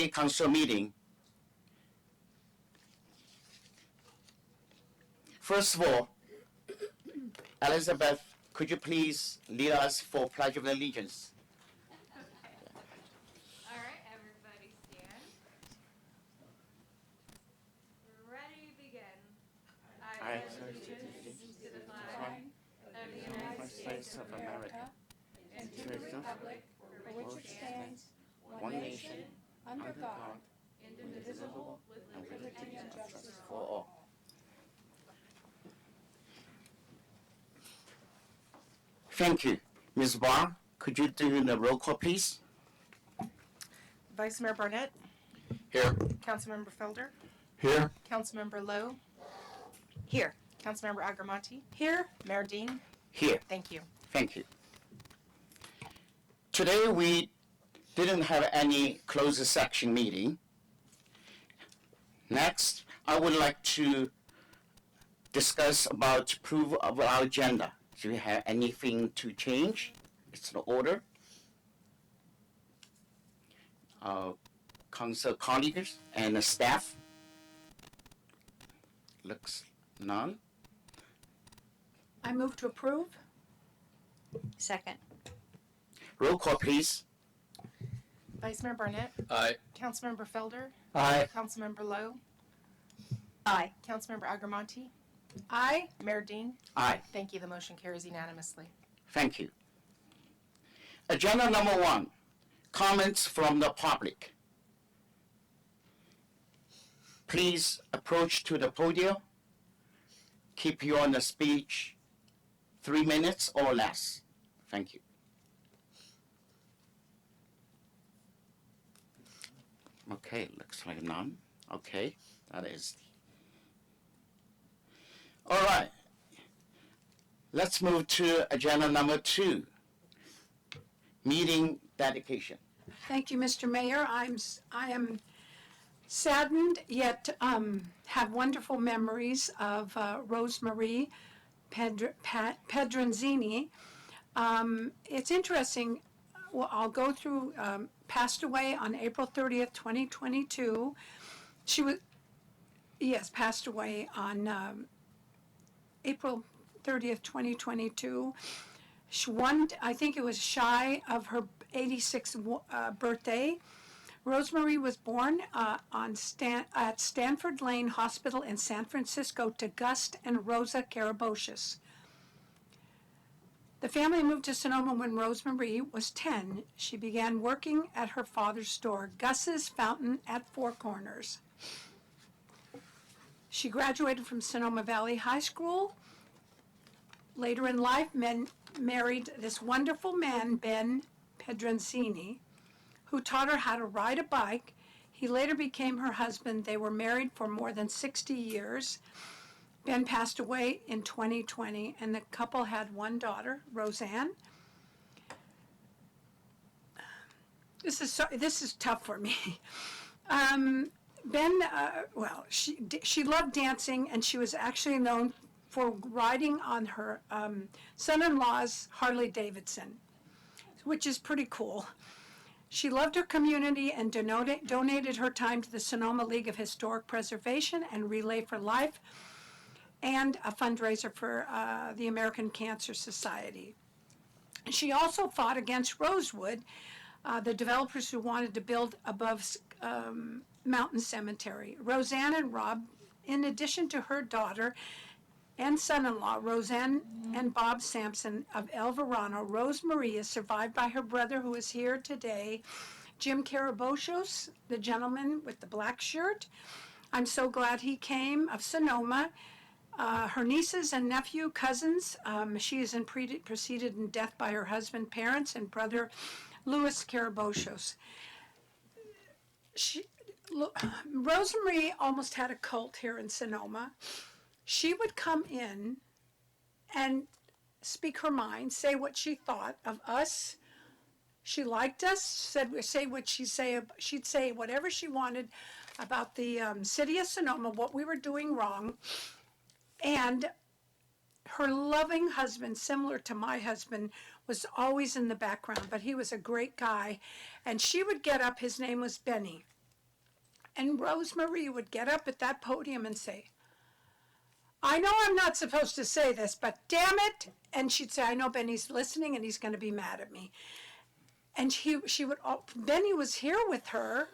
City Council meeting. First of all, Elizabeth, could you please lead us for Pledge of Allegiance? All right, everybody stand. Ready, begin. I pledge allegiance to the flag of the United States of America and to the republic for which it stands, one nation, under God, indivisible, with liberty and justice for all. Thank you. Ms. Barr, could you do the roll call, please? Vice Mayor Barnett, Here. Councilmember Felder, Here. Councilmember Lowe, Here. Councilmember Agramonte, Here. Mayor Dean. Here. Thank you. Thank you. Today we didn't have any closed section meeting. Next, I would like to discuss about approval of our agenda. Do you have anything to change? It's the order. Council colleagues and the staff. Looks none. I move to approve. Second. Roll call, please. Vice Mayor Barnett, Aye. Councilmember Felder, Aye. Councilmember Lowe, Aye. Councilmember Agramonte, Aye. Mayor Dean. Aye. Thank you. The motion carries unanimously. Thank you. Agenda number 1, comments from the public. Please approach to the podium. Keep your speech 3 minutes or less. Thank you. Okay, looks like none. Okay, that is. All right. Let's move to agenda number 2, meeting dedication. Thank you, Mr. Mayor. I am saddened, yet have wonderful memories of Rosemarie Pedronzini. It's interesting. Well, I'll go through. Passed away on April 30th, 2022. She was, yes, passed away on April 30th, 2022. She won, I think it was shy of her 86th birthday. Rosemarie was born at Stanford Lane Hospital in San Francisco to Gust and Rosa Karabocious. The family moved to Sonoma when Rosemarie was 10. She began working at her father's store, Gus's Fountain at Four Corners. She graduated from Sonoma Valley High School. Later in life, married this wonderful man, Ben Pedronzini, who taught her how to ride a bike. He later became her husband. They were married for more than 60 years. Ben passed away in 2020, and the couple had one daughter, Roseanne. This is tough for me. Ben, she loved dancing, and she was actually known for riding on her son-in-law's Harley Davidson, which is pretty cool. She loved her community and donated her time to the Sonoma League of Historic Preservation and Relay for Life, and a fundraiser for the American Cancer Society. She also fought against Rosewood, the developers who wanted to build above Mountain Cemetery. Roseanne and Rob, in addition to her daughter and son-in-law, Roseanne and Bob Sampson of El Verano, Rosemarie is survived by her brother, who is here today, Jim Karabocious, the gentleman with the black shirt. I'm so glad he came, of Sonoma. Her nieces and nephew, cousins. She is preceded in death by her husband, parents, and brother, Louis Karabocious. Rosemarie almost had a cult here in Sonoma. She would come in and speak her mind, say what she thought of us. She liked us, she'd say whatever she wanted about the city of Sonoma, what we were doing wrong. And her loving husband, similar to my husband, was always in the background, but he was a great guy. And she would get up, his name was Benny. And Rosemary would get up at that podium and say, I know I'm not supposed to say this, but damn it. And she'd say, I know Benny's listening and he's going to be mad at me. And Benny was here with her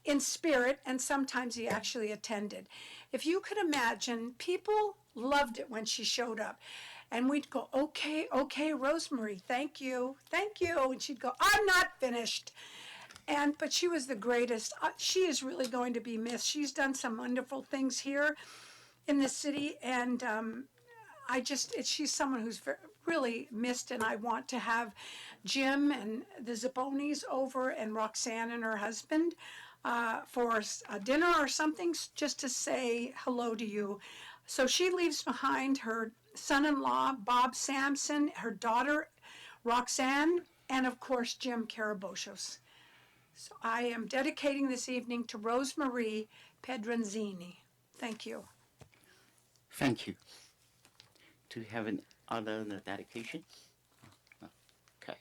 in spirit, and sometimes he actually attended. If you could imagine, people loved it when she showed up. And we'd go, okay, Rosemary, thank you. And she'd go, I'm not finished. But she was the greatest. She is really going to be missed. She's done some wonderful things here in the city, and she's someone who's really missed, and I want to have Jim and the Zabbonis over and Roxanne and her husband for a dinner or something, just to say hello to you. So she leaves behind her son-in-law, Bob Sampson, her daughter, Roxanne, and of course, Jim Carabochos. So I am dedicating this evening to Rosemarie Pedranzini. Thank you. Thank you. Do you have any other dedication? No. Okay.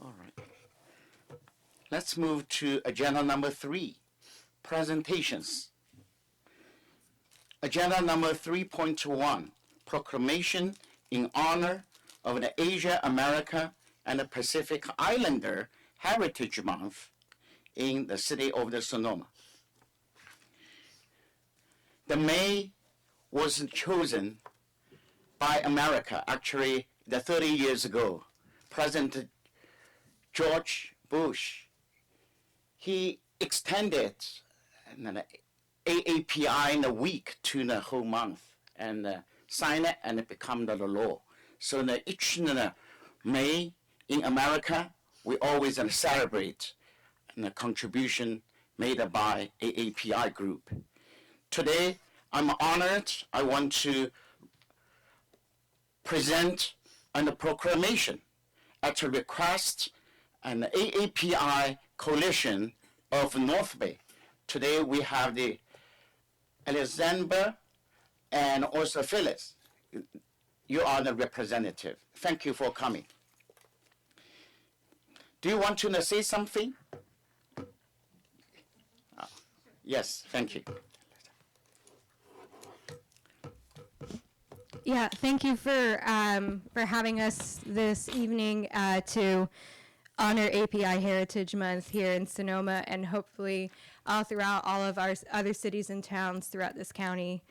All right. Let's move to agenda number 3, presentations. Agenda number 3.1, proclamation in honor of the Asia, America, and the Pacific Islander Heritage Month in the city of the Sonoma. The May was chosen by America, actually, 30 years ago. President George Bush, he extended the AAPI in the week to the whole month and sign it and it become the law. So each May in America, we always celebrate the contribution made by AAPI group. Today, I'm honored. I want to present a proclamation at the request an AAPI coalition of North Bay. Today we have the Alexander and also Phyllis. You are the representative. Thank you for coming. Do you want to say something? Yes, thank you. Yeah, thank you for having us this evening to honor API Heritage Month here in Sonoma, and hopefully all throughout all of our other cities and towns throughout this county.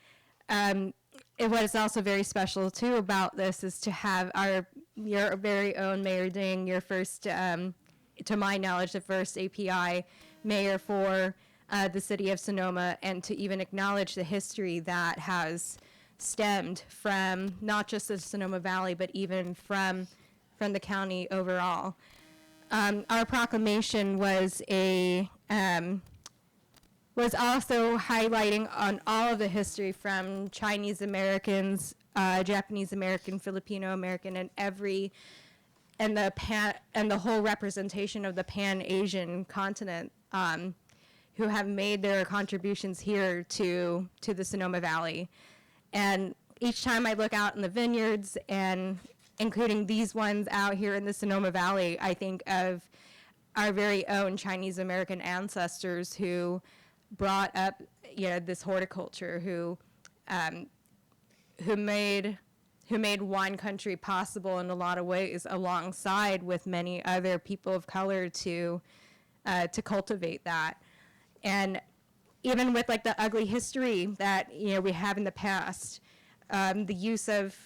What is also very special too about this is to have your very own Mayor Ding, your first, to my knowledge, the first API mayor for the city of Sonoma, and to even acknowledge the history that has stemmed from not just the Sonoma Valley, but even from the county overall. Our proclamation was was also highlighting on all of the history from Chinese Americans, Japanese American, Filipino American, and the whole representation of the Pan-Asian continent, who have made their contributions here to the Sonoma Valley. And each time I look out in the vineyards, and including these ones out here in the Sonoma Valley, I think of our very own Chinese American ancestors who brought up, this horticulture, who made wine country possible in a lot of ways, alongside with many other people of color to cultivate that. And even with the ugly history that we have in the past, the use of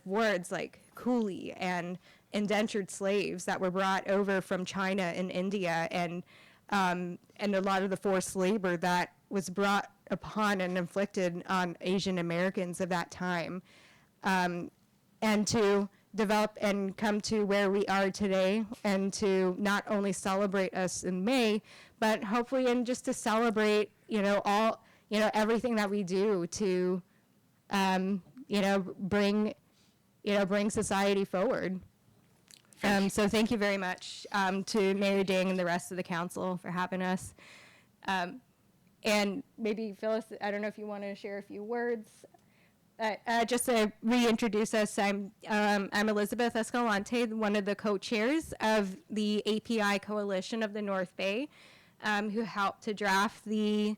words like coolie and indentured slaves that were brought over from China and India, and a lot of the forced labor that was brought upon and inflicted on Asian Americans of that time, and to develop and come to where we are today, and to not only celebrate us in May, but hopefully and just to celebrate everything that we do to bring society forward. So thank you very much to Mayor Ding and the rest of the council for having us. And maybe Phyllis, I don't know if you want to share a few words. Just to reintroduce us, I'm Elizabeth Escalante, one of the co-chairs of the API Coalition of the North Bay. who helped to draft the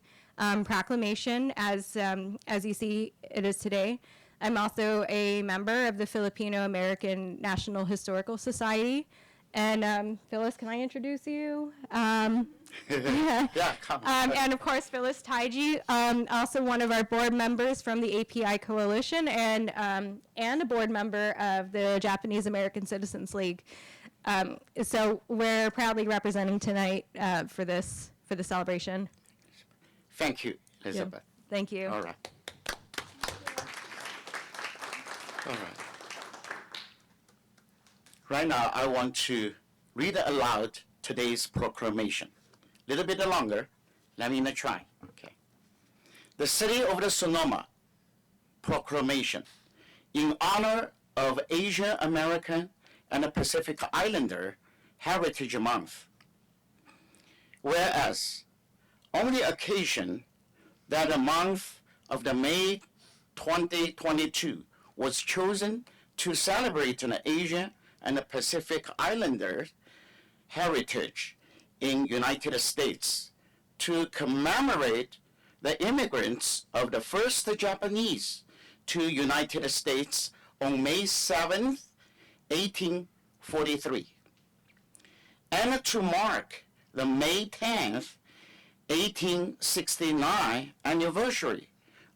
proclamation as you see it is today. I'm also a member of the Filipino American National Historical Society. And Phyllis, can I introduce you? Yeah, come. And of course, Phyllis Taiji, also one of our board members from the API Coalition, and a board member of the Japanese American Citizens League. So we're proudly representing tonight for the celebration. Thank you, Elizabeth. Thank you. All right. All right. Right now, I want to read aloud today's proclamation. A little bit longer. Let me try. Okay. The City of the Sonoma Proclamation in honor of Asian American and Pacific Islander Heritage Month. Whereas, on the occasion that the month of the May 2022 was chosen to celebrate an Asian and the Pacific Islanders heritage in United States to commemorate the immigrants of the first Japanese to United States on May 7th, 1843, and to mark the May 10th, 1869 anniversary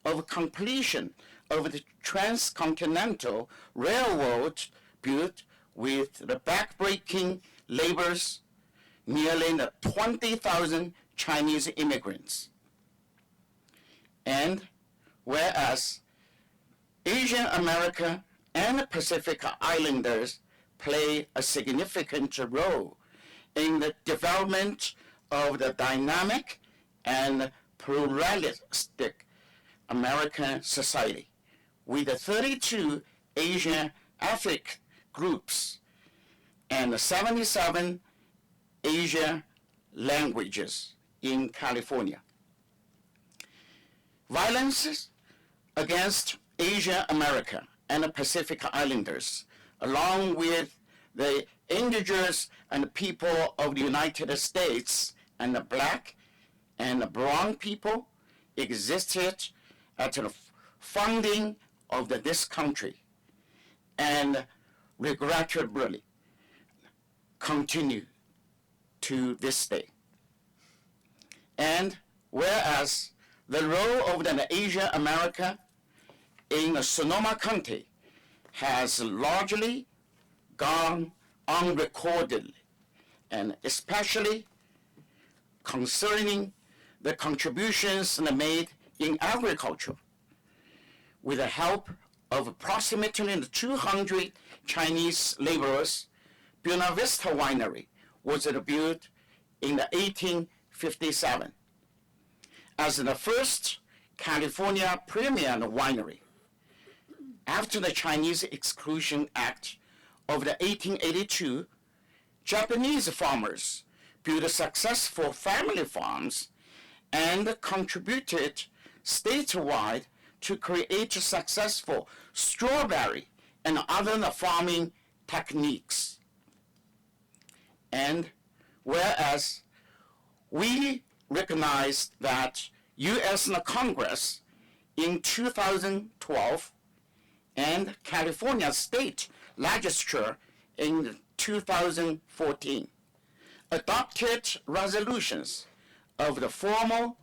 of completion of the transcontinental railroad built with the backbreaking labors nearly 20,000 Chinese immigrants. And whereas Asian American and Pacific Islanders play a significant role in the development of the dynamic and pluralistic American society, with 32 Asian ethnic groups and 77 Asian languages in California. Violence against Asian American and Pacific Islanders, along with the indigenous and people of the United States and the black and brown people, existed at the founding of this country and regrettably continue to this day. And whereas the role of the Asian American in Sonoma County has largely gone unrecorded, and especially concerning the contributions made in agriculture, with the help of approximately 200 Chinese laborers, Buena Vista Winery was built in 1857 as the first California premier winery. After the Chinese Exclusion Act of 1882, Japanese farmers built successful family farms and contributed statewide to create successful strawberry and other farming techniques. And whereas we recognize that U.S. Congress in 2012 and California State Legislature in 2014 adopted resolutions of the formal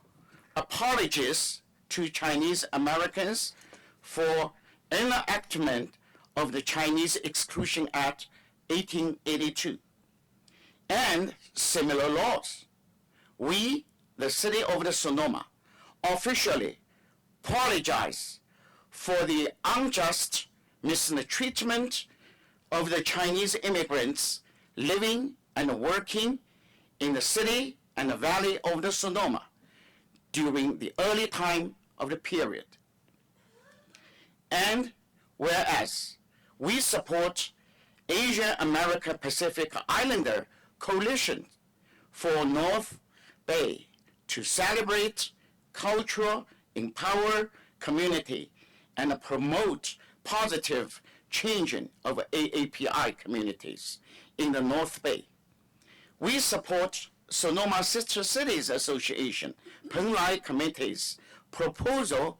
apologies to Chinese Americans for enactment of the Chinese Exclusion Act 1882 and similar laws. We, the City of the Sonoma, officially apologize for the unjust mistreatment of the Chinese immigrants living and working in the city and the valley of the Sonoma during the early time of the period. And whereas we support Asian American Pacific Islander Coalition for North Bay to celebrate cultural, empower community, and promote positive changing of AAPI communities in the North Bay. We support Sonoma Sister Cities Association, Penglai Committee's proposal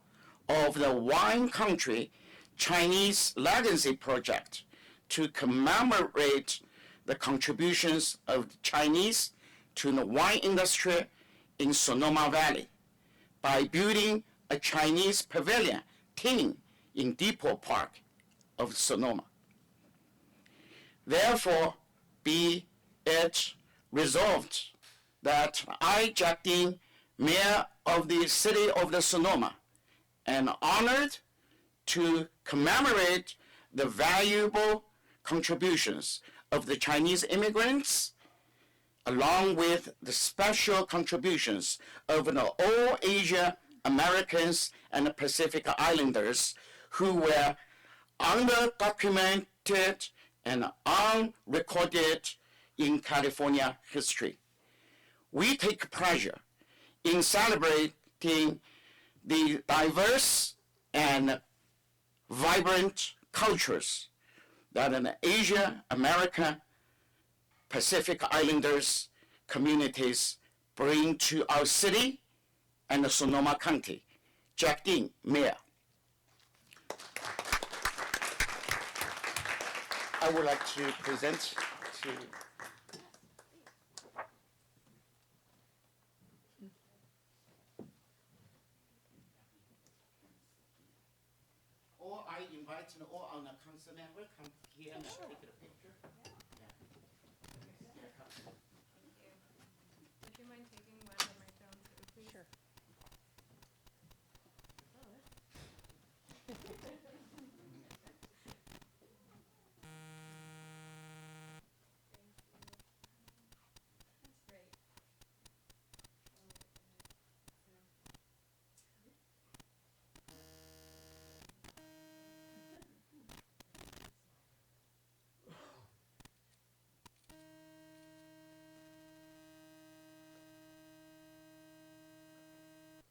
of the Wine Country Chinese Legacy Project to commemorate the contributions of the Chinese to the wine industry in Sonoma Valley by building a Chinese pavilion team in Depot Park of Sonoma. Therefore, be it resolved that I, Jack Dean, Mayor of the City of the Sonoma, am honored to commemorate the valuable contributions of the Chinese immigrants, along with the special contributions of the all Asia Americans and the Pacific Islanders who were underdocumented and unrecorded in California history. We take pleasure in celebrating the diverse and vibrant cultures that an Asia, America, Pacific Islanders communities bring to our city and the Sonoma County. Jack Dean, Mayor. I would like to present to or I invite all on the council member come here and take a picture. Would you mind taking one of my phone too, please? Sure. That's great.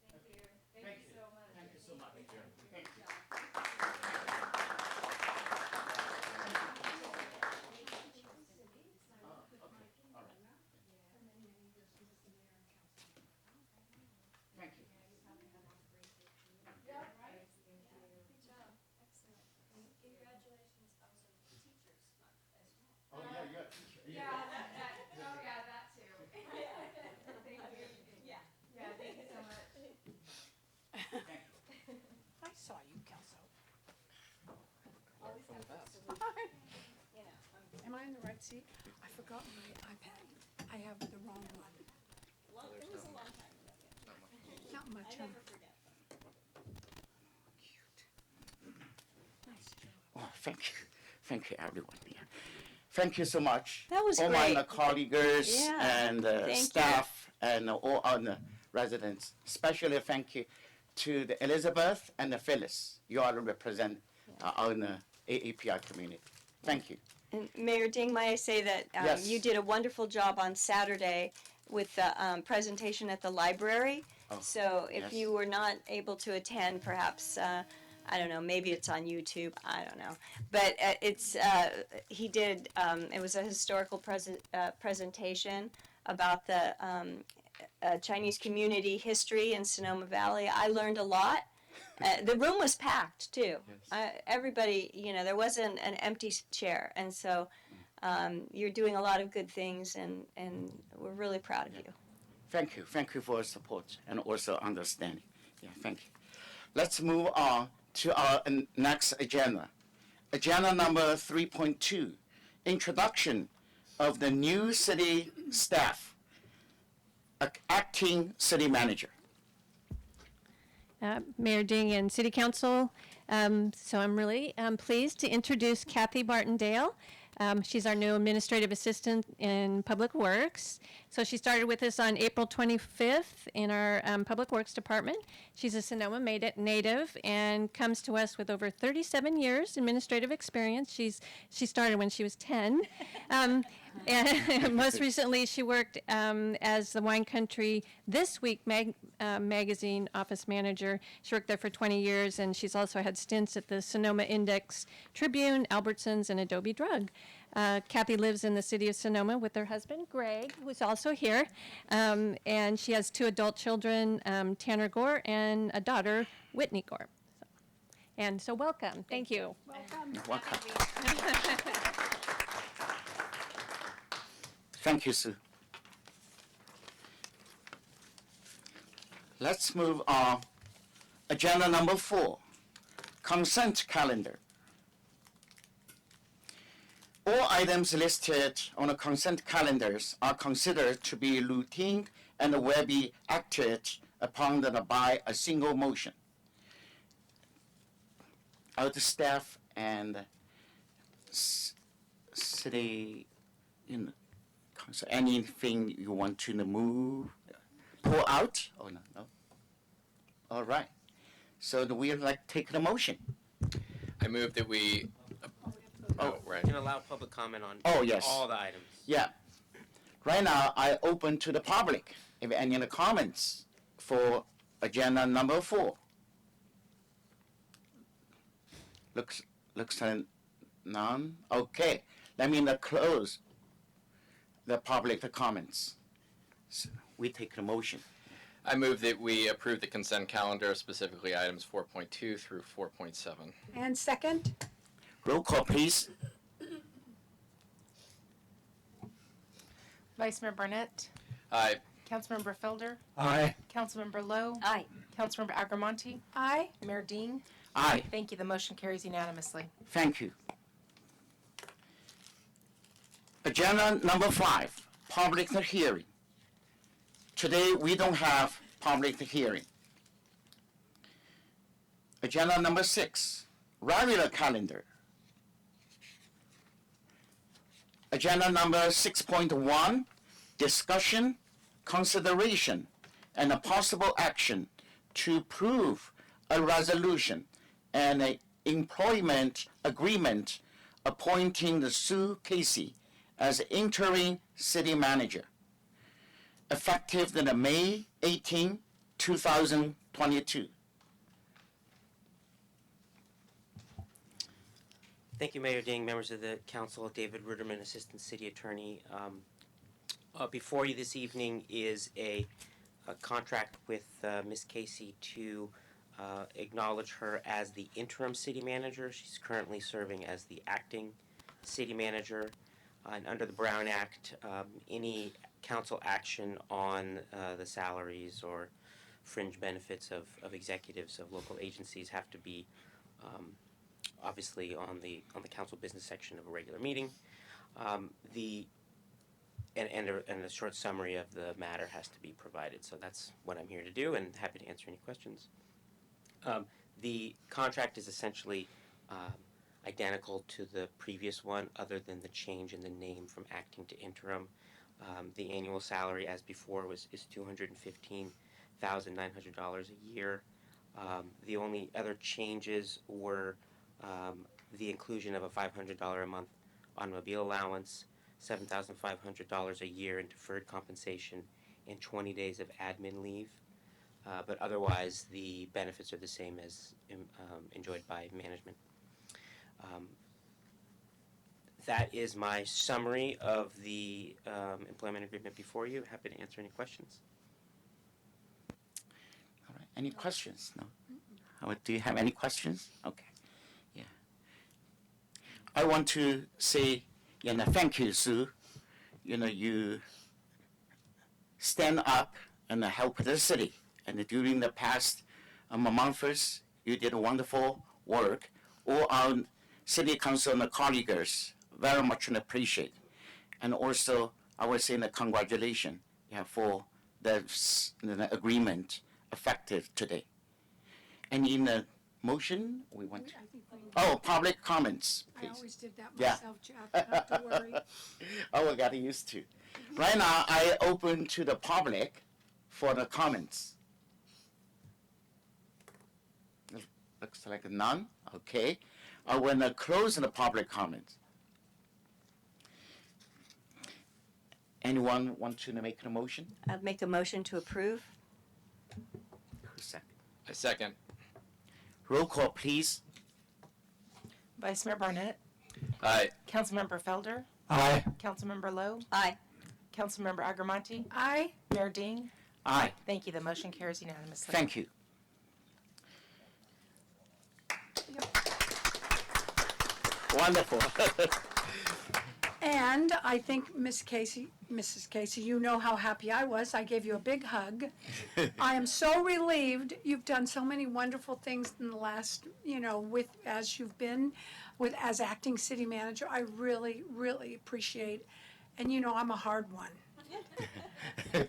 Thank you. Thank you so much. Thank you so much. Thank you. Thank you. Congratulations also to Teachers Month as well. Oh, yeah, yeah. That too. Thank you. Yeah, thank you so much. I saw you, Kelso. Am I in the right seat? I forgot my iPad. I have the wrong one. It was a long time ago. Not much. I never forget them. Nice job. Oh, thank you. Thank you, everyone. Yeah. Thank you so much. That was all great. my colleagues Yeah, and thank you. staff and all other residents. Especially thank you to the Elizabeth and the Phyllis. You all represent our AAPI community. Thank you. And Mayor Ding, may I say that Yes. you did a wonderful job on Saturday with the presentation at the library. Oh, So if yes. you were not able to attend, perhaps, I don't know, maybe it's on YouTube, I don't know. But he did, it was a historical presentation about the Chinese community history in Sonoma Valley. I learned a lot. The room was packed too. Everybody, there wasn't an empty chair, and so you're doing a lot of good things, and we're really proud of you. Thank you. Thank you for your support and also understanding. Yeah, thank you. Let's move on to our next agenda. Agenda number 3.2, introduction of the new city staff, acting city manager. Mayor Ding and City Council. So I'm really pleased to introduce Kathy Bartondale. She's our new administrative assistant in Public Works. So she started with us on April 25th in our Public Works department. She's a Sonoma native and comes to us with over 37 years administrative experience. She started when she was 10. And most recently, she worked as the Wine Country This Week magazine office manager. She worked there for 20 years, and she's also had stints at the Sonoma Index Tribune, Albertsons, and Adobe Drug. Kathy lives in the city of Sonoma with her husband, Greg, who's also here. And she has 2 adult children, Tanner Gore and a daughter, Whitney Gore. So welcome. Thank you. Welcome. Thank you, Sue. Let's move on. Agenda number 4, consent calendar. All items listed on the consent calendars are considered to be routine and will be acted upon by a single motion. Our staff and city, anything you want to move, pull out? Oh, no. All right. So we like take the motion. I move that we. Right. You can allow public comment on Yes. all the items. Yeah. Right now, I open to the public. If any other comments for agenda number 4. Looks like none. Okay. Let me close the public comments. So we take the motion. I move that we approve the consent calendar, specifically items 4.2 through 4.7. And second? Roll call, please. Vice Mayor Barnett, Aye. Councilmember Felder, Aye. Councilmember Lowe, Aye. Councilmember Agramonte, Aye. Mayor Dean. Aye. Thank you. The motion carries unanimously. Thank you. Agenda number 5, public hearing. Today, we don't have public hearing. Agenda number 6, regular calendar. Agenda number 6.1, discussion, consideration, and a possible action to approve a resolution and an employment agreement appointing the Sue Casey as interim city manager, effective on May 18, 2022. Thank you, Mayor Ding, members of the council, David Ruderman, Assistant City Attorney. Before you this evening is a contract with Ms. Casey to acknowledge her as the interim city manager. She's currently serving as the acting city manager. And under the Brown Act, any council action on the salaries or fringe benefits of executives of local agencies have to be obviously on the council business section of a regular meeting. And a short summary of the matter has to be provided. So that's what I'm here to do, and happy to answer any questions. The contract is essentially identical to the previous one, other than the change in the name from acting to interim. The annual salary, as before, is $215,900 a year. The only other changes were the inclusion of a $500 a month automobile allowance, $7,500 a year in deferred compensation, and 20 days of admin leave. But otherwise, the benefits are the same as enjoyed by management. That is my summary of the employment agreement before you. Happy to answer any questions. All right. Any questions? No? Do you have any questions? Okay. Yeah. I want to say, thank you, Sue. You stand up and help the city. And during the past months, you did wonderful work. All our city council and the colleagues very much appreciate. And also, I would say congratulations for the agreement effective today. And in the motion, we want to. Public comments, I please. always did that Yeah. myself, Jeff. Not to worry. I got used to. Right now, I open to the public for the comments. Looks like none. Okay. I want to close the public comments. Anyone want to make a motion? I'll make a motion to approve. Who's second? I second. Roll call, please. Vice Mayor Barnett, Aye. Councilmember Felder, Aye. Councilmember Lowe, Aye. Councilmember Agramonte, Aye. Mayor Ding. Aye. Thank you. The motion carries unanimously. Thank you. Wonderful. And I think Mrs. Casey, you know how happy I was. I gave you a big hug. I am so relieved. You've done so many wonderful things in the last, as you've been as acting city manager. I really, really appreciate. And I'm a hard one.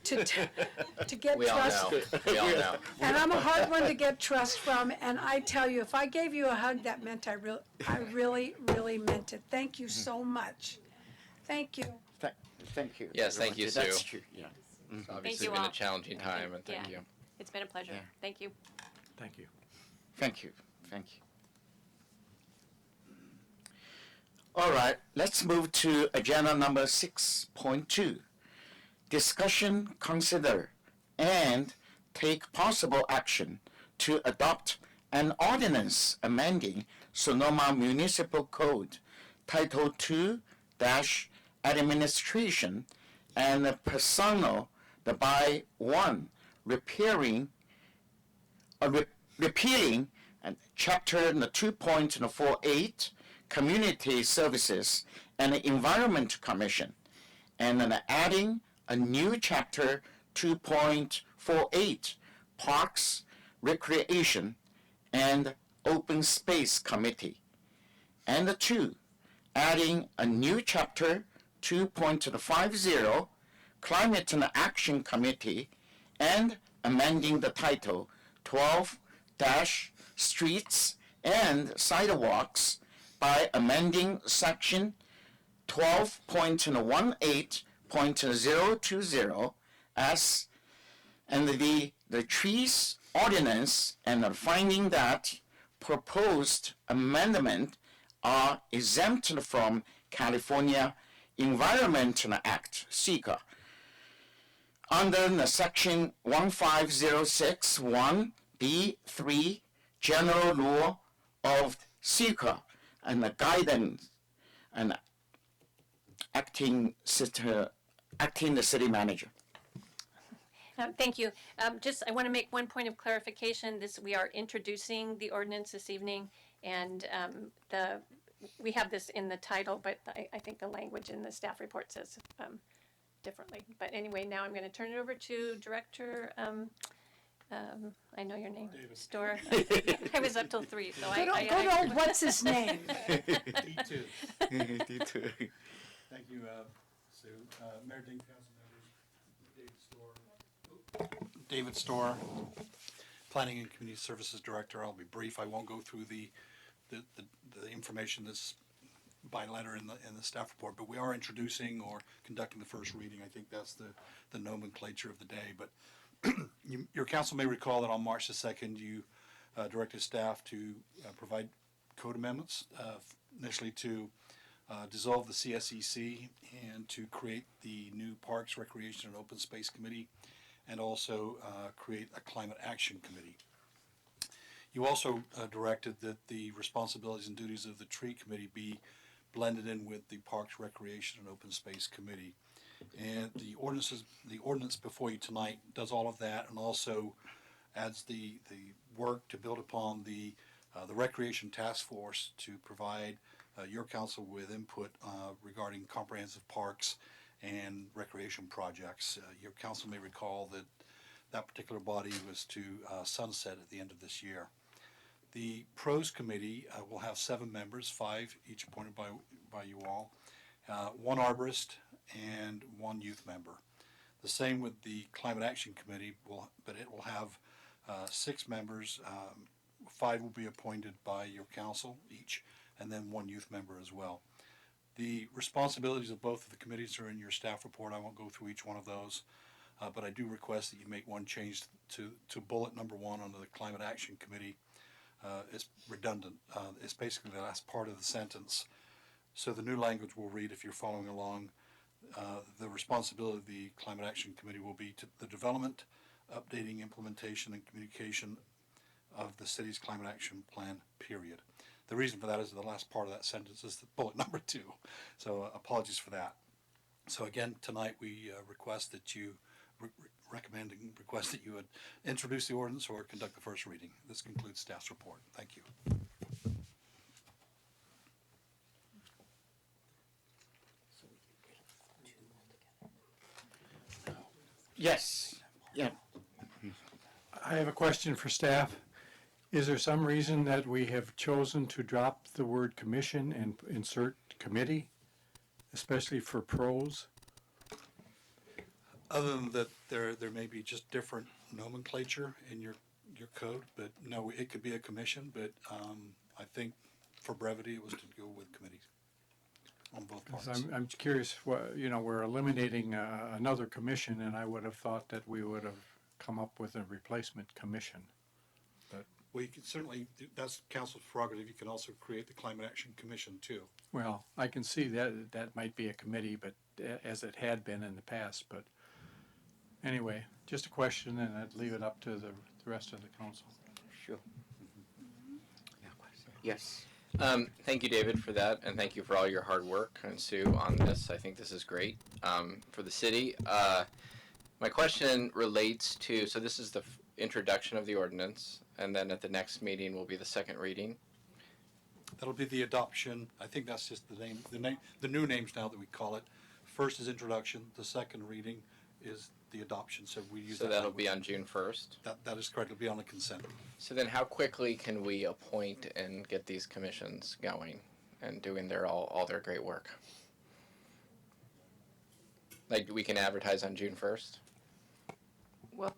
to get We all trust. know. We all know. And I'm a hard one to get trust from, and I tell you, if I gave you a hug, that meant I really, really meant it. Thank you so much. Thank you. Thank you. Yes, thank you, That's Sue. true, yeah. It's obviously you been a all. challenging time, and thank Yeah. you. It's been a pleasure. Yeah. Thank you. Thank you. Thank you. Thank you. All right, let's move to agenda number 6.2. Discussion, consider, and take possible action to adopt an ordinance amending Sonoma Municipal Code, Title II-Administration and Personnel, by 1, repealing and Chapter 2.48, Community Services and Environment Commission, and then adding a new Chapter 2.48, Parks, Recreation, and Open Space Committee, and 2, adding a new Chapter 2.50, Climate and Action Committee, and amending the title 12-Streets and Sidewalks by amending Section 12.18.020 as and the trees ordinance, and finding that proposed amendment are exempt from California Environmental Act, (SECA), under the Section 15061B3 General Rule of SECA, and the guidance and acting the city manager. Thank you. I want to make one point of clarification. We are introducing the ordinance this evening, and we have this in the title, but I think the language in the staff report says differently. But anyway, now I'm going to turn it over to Director. I know your name. David. Store. I was up till 3, so Good old, what's his name? D2. D2. Thank you, Sue. Mayor Ding, council members, David Storr, Planning and Community Services Director. I'll be brief. I won't go through the information that's by letter in the staff report, but we are introducing or conducting the first reading. I think that's the nomenclature of the day. But your council may recall that on March the 2nd, you directed staff to provide code amendments, initially to dissolve the CSEC and to create the new Parks, Recreation, and Open Space Committee, and also create a Climate Action Committee. You also directed that the responsibilities and duties of the Tree Committee be blended in with the Parks, Recreation, and Open Space Committee. And the ordinance before you tonight does all of that, and also adds the work to build upon the Recreation Task Force to provide your council with input regarding comprehensive parks and recreation projects. Your council may recall that that particular body was to sunset at the end of this year. The Pros Committee will have 7 members, 5 each appointed by you all, 1 arborist, and 1 youth member. The same with the Climate Action Committee, but it will have 6 members. 5 will be appointed by your council each, and then 1 youth member as well. The responsibilities of both of the committees are in your staff report. I won't go through each one of those, but I do request that you make one change to bullet number 1 under the Climate Action Committee. It's redundant. It's basically the last part of the sentence. So the new language will read, if you're following along, the responsibility of the Climate Action Committee will be to the development, updating, implementation, and communication of the city's climate action plan, period. The reason for that is the last part of that sentence is the bullet number 2. So apologies for that. So again, tonight we request that you, request that you would introduce the ordinance or conduct the first reading. This concludes staff's report. Thank you. Yes. Yeah. I have a question for staff. Is there some reason that we have chosen to drop the word commission and insert committee, especially for pros? Other than that, there may be just different nomenclature in your code, but no, it could be a commission, but I think for brevity, it was to go with committees on both 'Cause parts. I'm curious, we're eliminating another commission, and I would have thought that we would have come up with a replacement commission. Well, you can certainly, that's council's prerogative. You can also create the Climate Action Commission too. Well, I can see that might be a committee, but as it had been in the past, but anyway, just a question, and I'd leave it up to the rest of the council. Sure. Yes. Thank you, David, for that, and thank you for all your hard work, and Sue, on this. I think this is great for the city. My question relates to, so this is the introduction of the ordinance, and then at the next meeting will be the second reading. That'll be the adoption. I think that's just the new names now that we call it. First is introduction. The second reading is the adoption. So we use So that that'll language. be on June 1st. That is correct. It'll be on the consent. So then how quickly can we appoint and get these commissions going and doing all their great work? Like, we can advertise on June 1st? Well,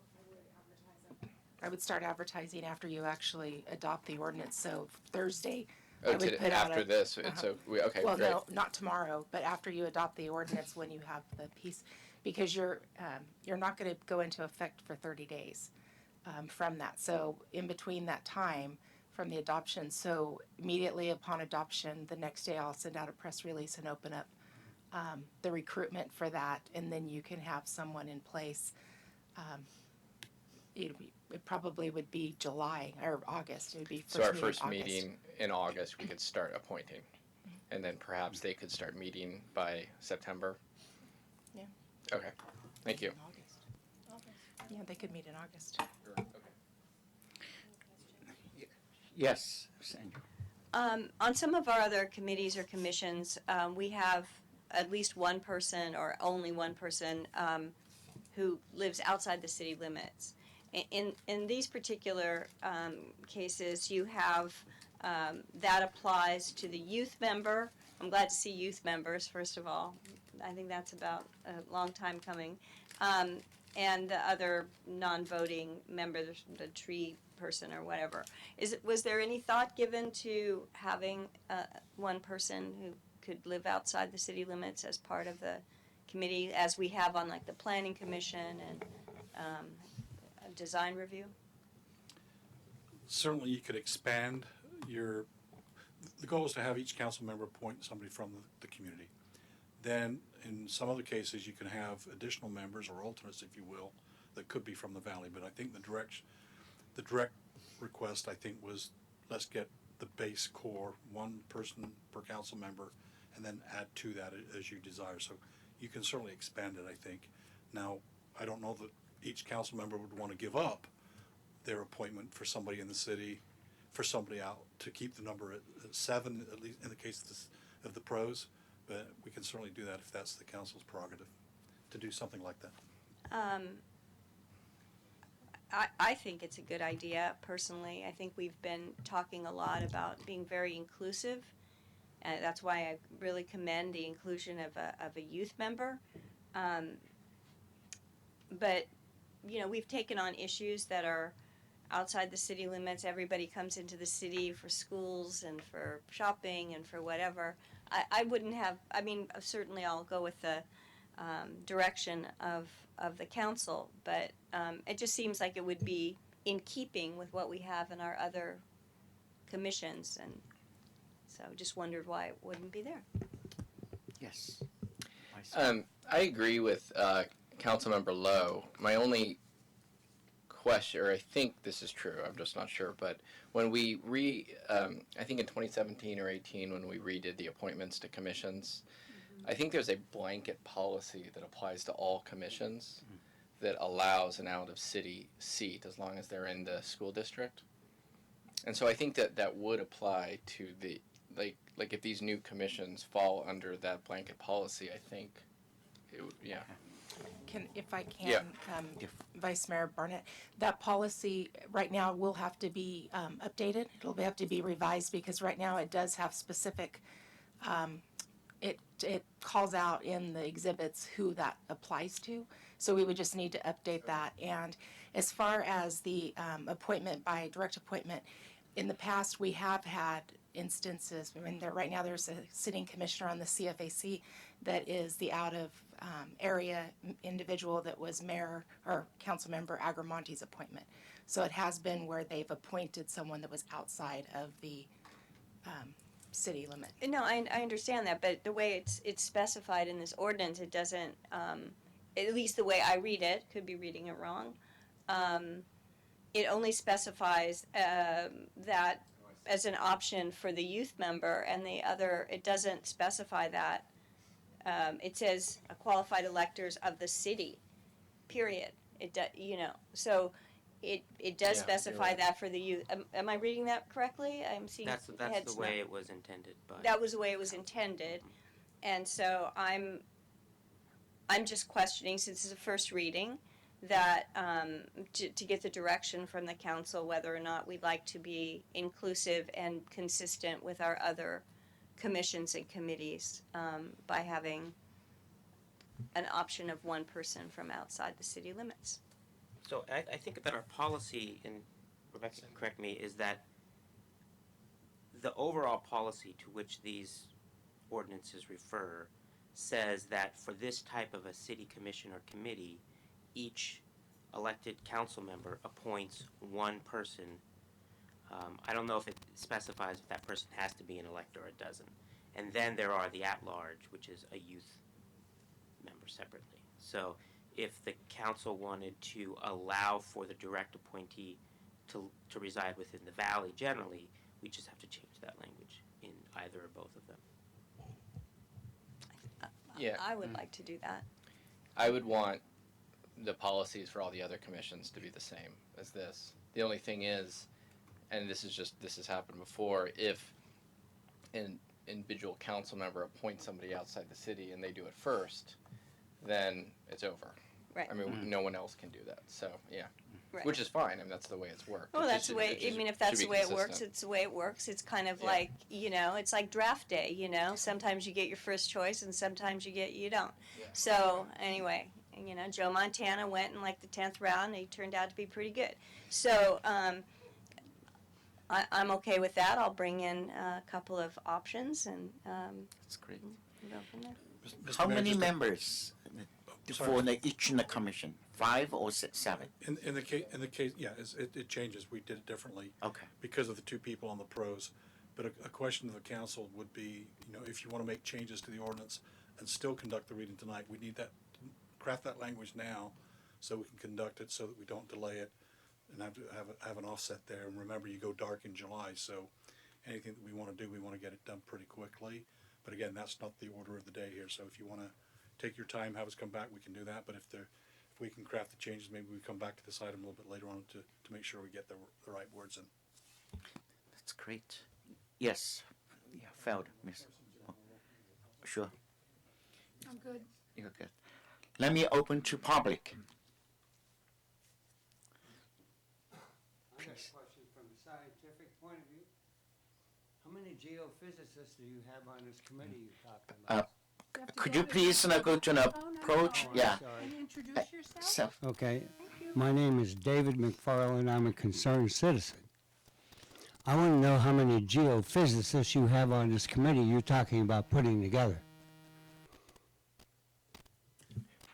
I would start advertising after you actually adopt the ordinance, so Thursday. I Oh, would put out after a- this, okay, Well, great. no, not tomorrow, but after you adopt the ordinance, when you have the piece, because you're not going to go into effect for 30 days from that. So in between that time from the adoption, so immediately upon adoption, the next day I'll send out a press release and open up the recruitment for that, and then you can have someone in place. It probably would be July or August. It would be So our first first meeting in August. meeting in August, we could start appointing. And then perhaps they could start meeting by September? Yeah. Okay, thank you. Yeah, they could meet in August. Yes. Sandra. On some of our other committees or commissions, we have at least one person or only one person who lives outside the city limits. In these particular cases, you have that applies to the youth member. I'm glad to see youth members, first of all. I think that's about a long time coming. And the other non-voting member, the tree person or whatever. Was there any thought given to having one person who could live outside the city limits as part of the committee, as we have on like the planning commission and design review? Certainly, you could expand the goal is to have each council member appoint somebody from the community. Then, in some other cases, you can have additional members or alternates, if you will, that could be from the valley. But I think the direct request, I think, was let's get the base core, one person per council member, and then add to that as you desire. So you can certainly expand it, I think. Now, I don't know that each council member would want to give up their appointment for somebody in the city, for somebody out, to keep the number at 7, at least in the case of the pros. But we can certainly do that if that's the council's prerogative, to do something like that. I think it's a good idea, personally. I think we've been talking a lot about being very inclusive. That's why I really commend the inclusion of a youth member. But, you know, we've taken on issues that are outside the city limits. Everybody comes into the city for schools and for shopping and for whatever. I wouldn't have, I mean, certainly I'll go with the direction of the council, but it just seems like it would be in keeping with what we have in our other commissions, and so just wondered why it wouldn't be there. Yes. I agree with Councilmember Lowe. My only question, or I think this is true, I'm just not sure, but when we I think in 2017 or 18, when we redid the appointments to commissions, I think there's a blanket policy that applies to all commissions that allows an out-of-city seat as long as they're in the school district. And so I think that would apply to the, like if these new commissions fall under that blanket policy, I think it would, yeah. If I can, Yeah. Vice Mayor Barnett, that policy right now will have to be updated. It'll have to be revised because right now it does have specific, it calls out in the exhibits who that applies to. So we would just need to update that. And as far as the appointment by direct appointment, in the past, we have had instances, I mean, right now there's a sitting commissioner on the CFAC that is the out of area individual that was mayor or council member Agramonte's appointment. So it has been where they've appointed someone that was outside of the city limit. No, I understand that, but the way it's specified in this ordinance, it doesn't, at least the way I read it, could be reading it wrong. It only specifies that as an option for the youth member, and the other, it doesn't specify that. It says qualified electors of the city, period. So it does Yeah, specify you're right. that for the youth. Am I reading that correctly? I'm seeing That's heads the way nod. it was intended, but. That was the way it was intended, and so I'm just questioning, since it's a first reading, that to get the direction from the council whether or not we'd like to be inclusive and consistent with our other commissions and committees by having an option of one person from outside the city limits. So I think that our policy, and Rebecca can correct me, is that the overall policy to which these ordinances refer says that for this type of a city commission or committee, each elected council member appoints one person. I don't know if it specifies if that person has to be an elector or it doesn't. And then there are the at-large, which is a youth member separately. So if the council wanted to allow for the direct appointee to reside within the valley generally, we just have to change that language in either or both of them. Yeah. I would like to do that. I would want the policies for all the other commissions to be the same as this. The only thing is, and this has happened before, if an individual council member appoints somebody outside the city and they do it first, then it's over. Right. I mean, no one else can do that, so, yeah. Right. Which is fine, I mean, that's the way it's worked. Well, It that's just- the way, it just I mean, if should that's be the way it works, consistent. it's the way it works. It's kind of Yeah. like, it's like draft day, sometimes you get your first choice and sometimes you don't. Yeah. So, anyway, Joe Montana went in like the 10th round and he turned out to be pretty good. So, I'm okay with that. I'll bring in a couple of options and That's great. go from there. Mr. How Mayor, many just a- members sorry. for each in the commission? 5 or 7? In the case, yeah, it changes. We did it differently Okay. because of the two people on the pros. But a question to the council would be, if you want to make changes to the ordinance and still conduct the reading tonight, we need craft that language now so we can conduct it so that we don't delay it and have to have an offset there. And remember, you go dark in July, so anything that we want to do, we want to get it done pretty quickly. But again, that's not the order of the day here. So if you want to take your time, have us come back, we can do that. But if we can craft the changes, maybe we come back to this item a little bit later on to make sure we get the right words in. That's great. Yes. Yeah, Feld, Miss. Oh, sure. I'm good. You're good. Let me open to public. I got a question from a scientific point of view. How many geophysicists do you have on this committee you're talking about? Could you please go to the approach? Oh, I'm Yeah. sorry. And introduce yourself. So, Okay, Thank you. my name is David McFarland. I'm a concerned citizen. I want to know how many geophysicists you have on this committee you're talking about putting together.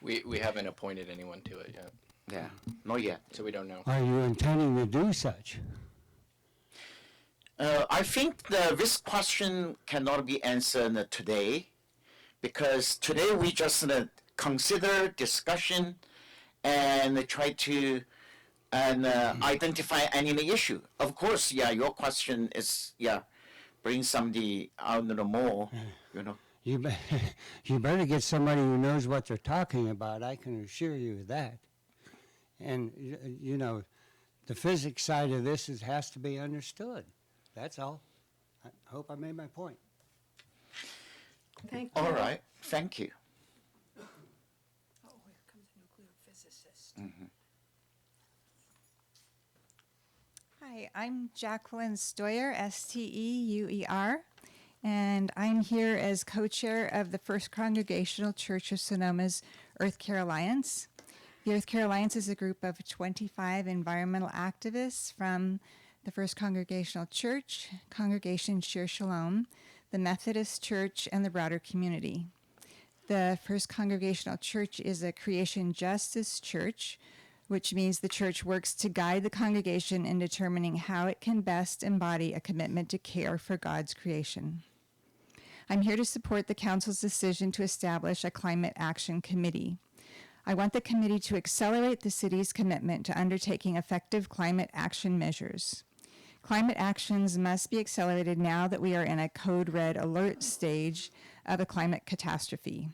We haven't appointed anyone to it yet, yeah, not yet. so we don't know. Are you intending to do such? I think this question cannot be answered today because today we just consider discussion and try to and identify any issue. Of course, yeah, your question is, yeah, bring somebody out a little more, you know. You better get somebody who knows what they're talking about, I can assure you of that. And, you know, the physics side of this has to be understood. That's all. I hope I made my point. Thank you. All right, thank you. Oh, here comes a nuclear physicist. Hi, I'm Jacqueline Steuer, Steuer, and I'm here as co-chair of the First Congregational Church of Sonoma's Earth Care Alliance. The Earth Care Alliance is a group of 25 environmental activists from the First Congregational Church, Congregation Shir Shalom, the Methodist Church, and the broader community. The First Congregational Church is a creation justice church, which means the church works to guide the congregation in determining how it can best embody a commitment to care for God's creation. I'm here to support the council's decision to establish a climate action committee. I want the committee to accelerate the city's commitment to undertaking effective climate action measures. Climate actions must be accelerated now that we are in a code red alert stage of a climate catastrophe.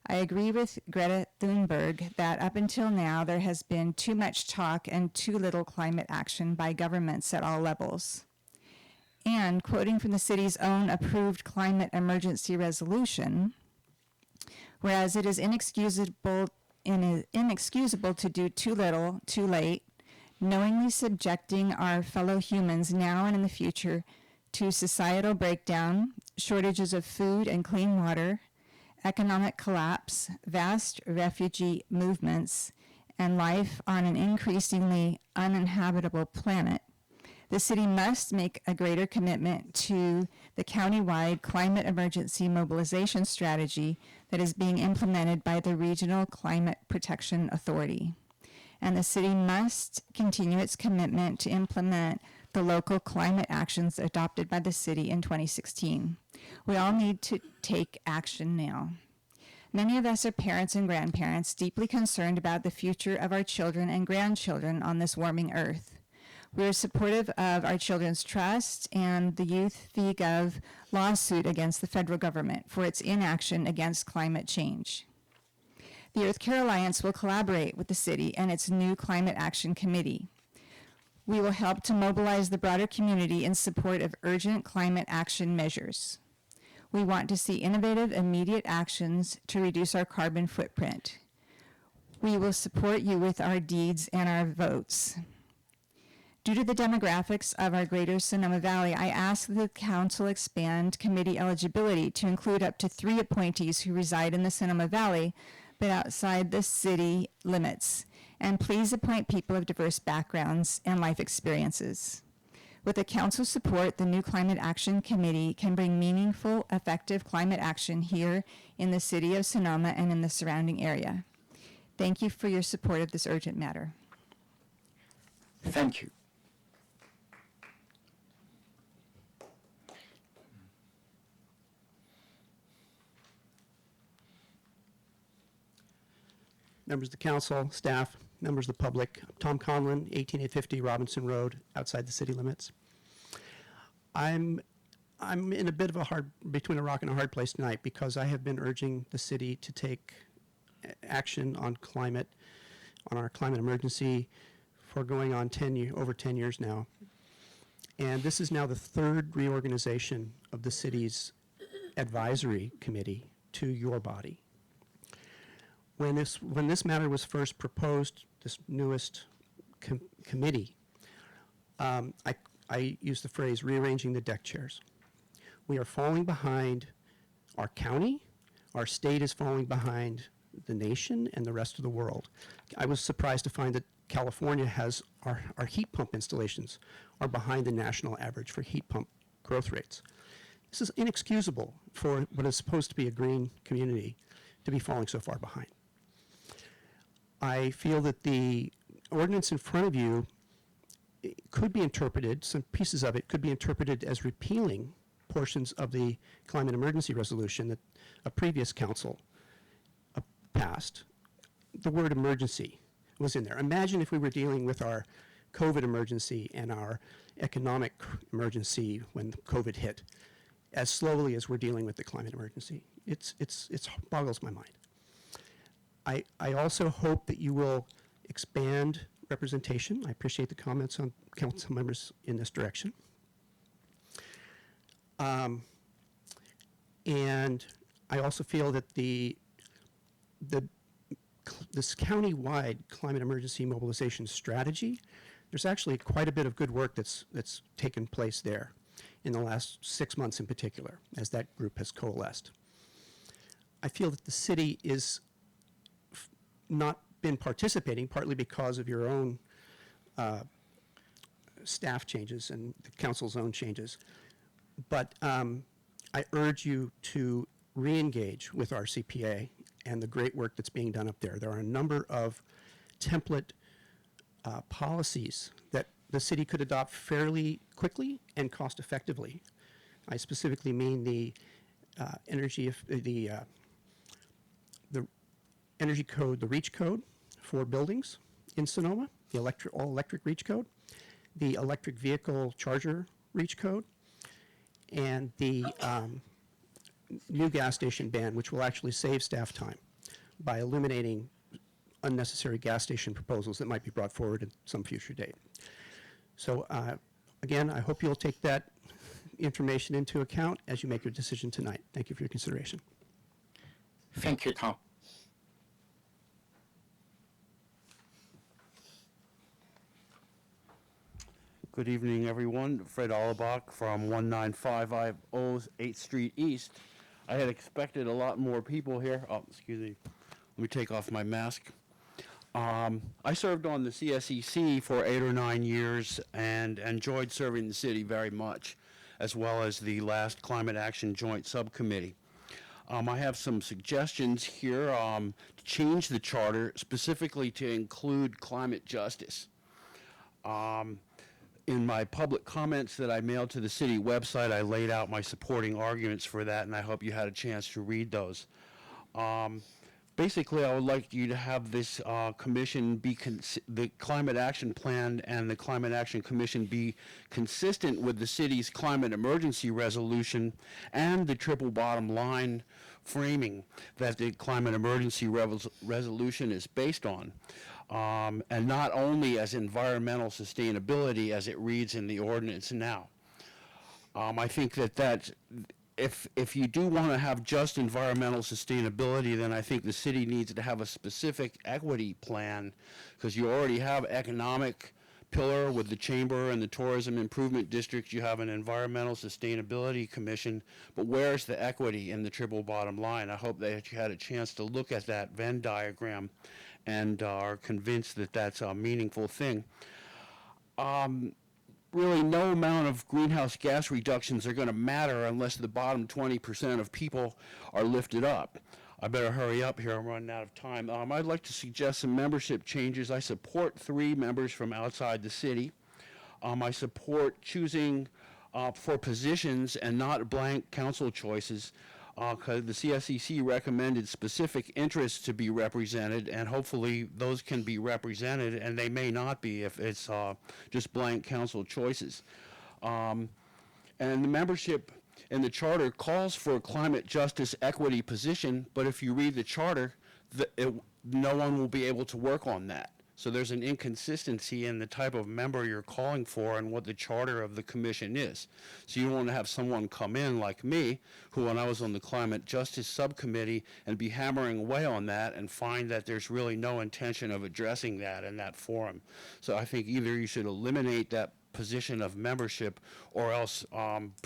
I agree with Greta Thunberg that up until now there has been too much talk and too little climate action by governments at all levels. And quoting from the city's own approved climate emergency resolution, whereas it is inexcusable to do too little, too late, knowingly subjecting our fellow humans now and in the future to societal breakdown, shortages of food and clean water, economic collapse, vast refugee movements, and life on an increasingly uninhabitable planet, the city must make a greater commitment to the countywide climate emergency mobilization strategy that is being implemented by the Regional Climate Protection Authority. And the city must continue its commitment to implement the local climate actions adopted by the city in 2016. We all need to take action now. Many of us are parents and grandparents deeply concerned about the future of our children and grandchildren on this warming earth. We are supportive of our children's trust and the Youth VGov lawsuit against the federal government for its inaction against climate change. The Earth Care Alliance will collaborate with the city and its new Climate Action Committee. We will help to mobilize the broader community in support of urgent climate action measures. We want to see innovative, immediate actions to reduce our carbon footprint. We will support you with our deeds and our votes. Due to the demographics of our greater Sonoma Valley, I ask that the council expand committee eligibility to include up to 3 appointees who reside in the Sonoma Valley, but outside the city limits. And please appoint people of diverse backgrounds and life experiences. With the council's support, the new Climate Action Committee can bring meaningful, effective climate action here in the city of Sonoma and in the surrounding area. Thank you for your support of this urgent matter. Thank you. Members of the council, staff, members of the public, Tom Conlon, 18850 Robinson Road, outside the city limits. I'm in a bit of between a rock and a hard place tonight because I have been urging the city to take action on our climate emergency for going on over 10 years now. And this is now the 3rd reorganization of the city's advisory committee to your body. When this matter was first proposed, this newest committee, I used the phrase rearranging the deck chairs. We are falling behind our county, our state is falling behind the nation and the rest of the world. I was surprised to find that California has our heat pump installations are behind the national average for heat pump growth rates. This is inexcusable for what is supposed to be a green community to be falling so far behind. I feel that the ordinance in front of you could be interpreted, some pieces of it could be interpreted as repealing portions of the climate emergency resolution that a previous council passed. The word emergency was in there. Imagine if we were dealing with our COVID emergency and our economic emergency when COVID hit, as slowly as we're dealing with the climate emergency. It's boggles my mind. I also hope that you will expand representation. I appreciate the comments on council members in this direction. And I also feel that this county-wide climate emergency mobilization strategy, there's actually quite a bit of good work that's taken place there in the last 6 months in particular, as that group has coalesced. I feel that the city is not been participating, partly because of your own staff changes and the council's own changes. But I urge you to re-engage with our CPA and the great work that's being done up there. There are a number of template policies that the city could adopt fairly quickly and cost effectively. I specifically mean the energy code, the REACH code for buildings in Sonoma, the all electric REACH code, the electric vehicle charger REACH code, and the new gas station ban, which will actually save staff time by eliminating unnecessary gas station proposals that might be brought forward at some future date. So again, I hope you'll take that information into account as you make your decision tonight. Thank you for your consideration. Thank you, Tom. Good evening, everyone. Fred Allebach from 19550 8th Street East. I had expected a lot more people here. Oh, excuse me. Let me take off my mask. I served on the CSEC for 8 or 9 years and enjoyed serving the city very much, as well as the last Climate Action Joint Subcommittee. I have some suggestions here to change the charter specifically to include climate justice. In my public comments that I mailed to the city website, I laid out my supporting arguments for that, and I hope you had a chance to read those. Basically, I would like you to have this commission be, the Climate Action Plan and the Climate Action Commission be consistent with the city's climate emergency resolution and the triple bottom line framing that the climate emergency resolution is based on. And not only as environmental sustainability as it reads in the ordinance now. I think that if you do want to have just environmental sustainability, then I think the city needs to have a specific equity plan, because you already have economic pillar with the chamber and the tourism improvement district. You have an environmental sustainability commission, but where's the equity in the triple bottom line? I hope that you had a chance to look at that Venn diagram and are convinced that that's a meaningful thing. Really, no amount of greenhouse gas reductions are going to matter unless the bottom 20% of people are lifted up. I better hurry up here, I'm running out of time. I'd like to suggest some membership changes. I support 3 members from outside the city. I support choosing for positions and not blank council choices, because the CSEC recommended specific interests to be represented, and hopefully those can be represented, and they may not be if it's just blank council choices. And the membership in the charter calls for a climate justice equity position, but if you read the charter, no one will be able to work on that. So there's an inconsistency in the type of member you're calling for and what the charter of the commission is. So you want to have someone come in like me, who when I was on the Climate Justice Subcommittee, and be hammering away on that and find that there's really no intention of addressing that in that forum. So I think either you should eliminate that position of membership or else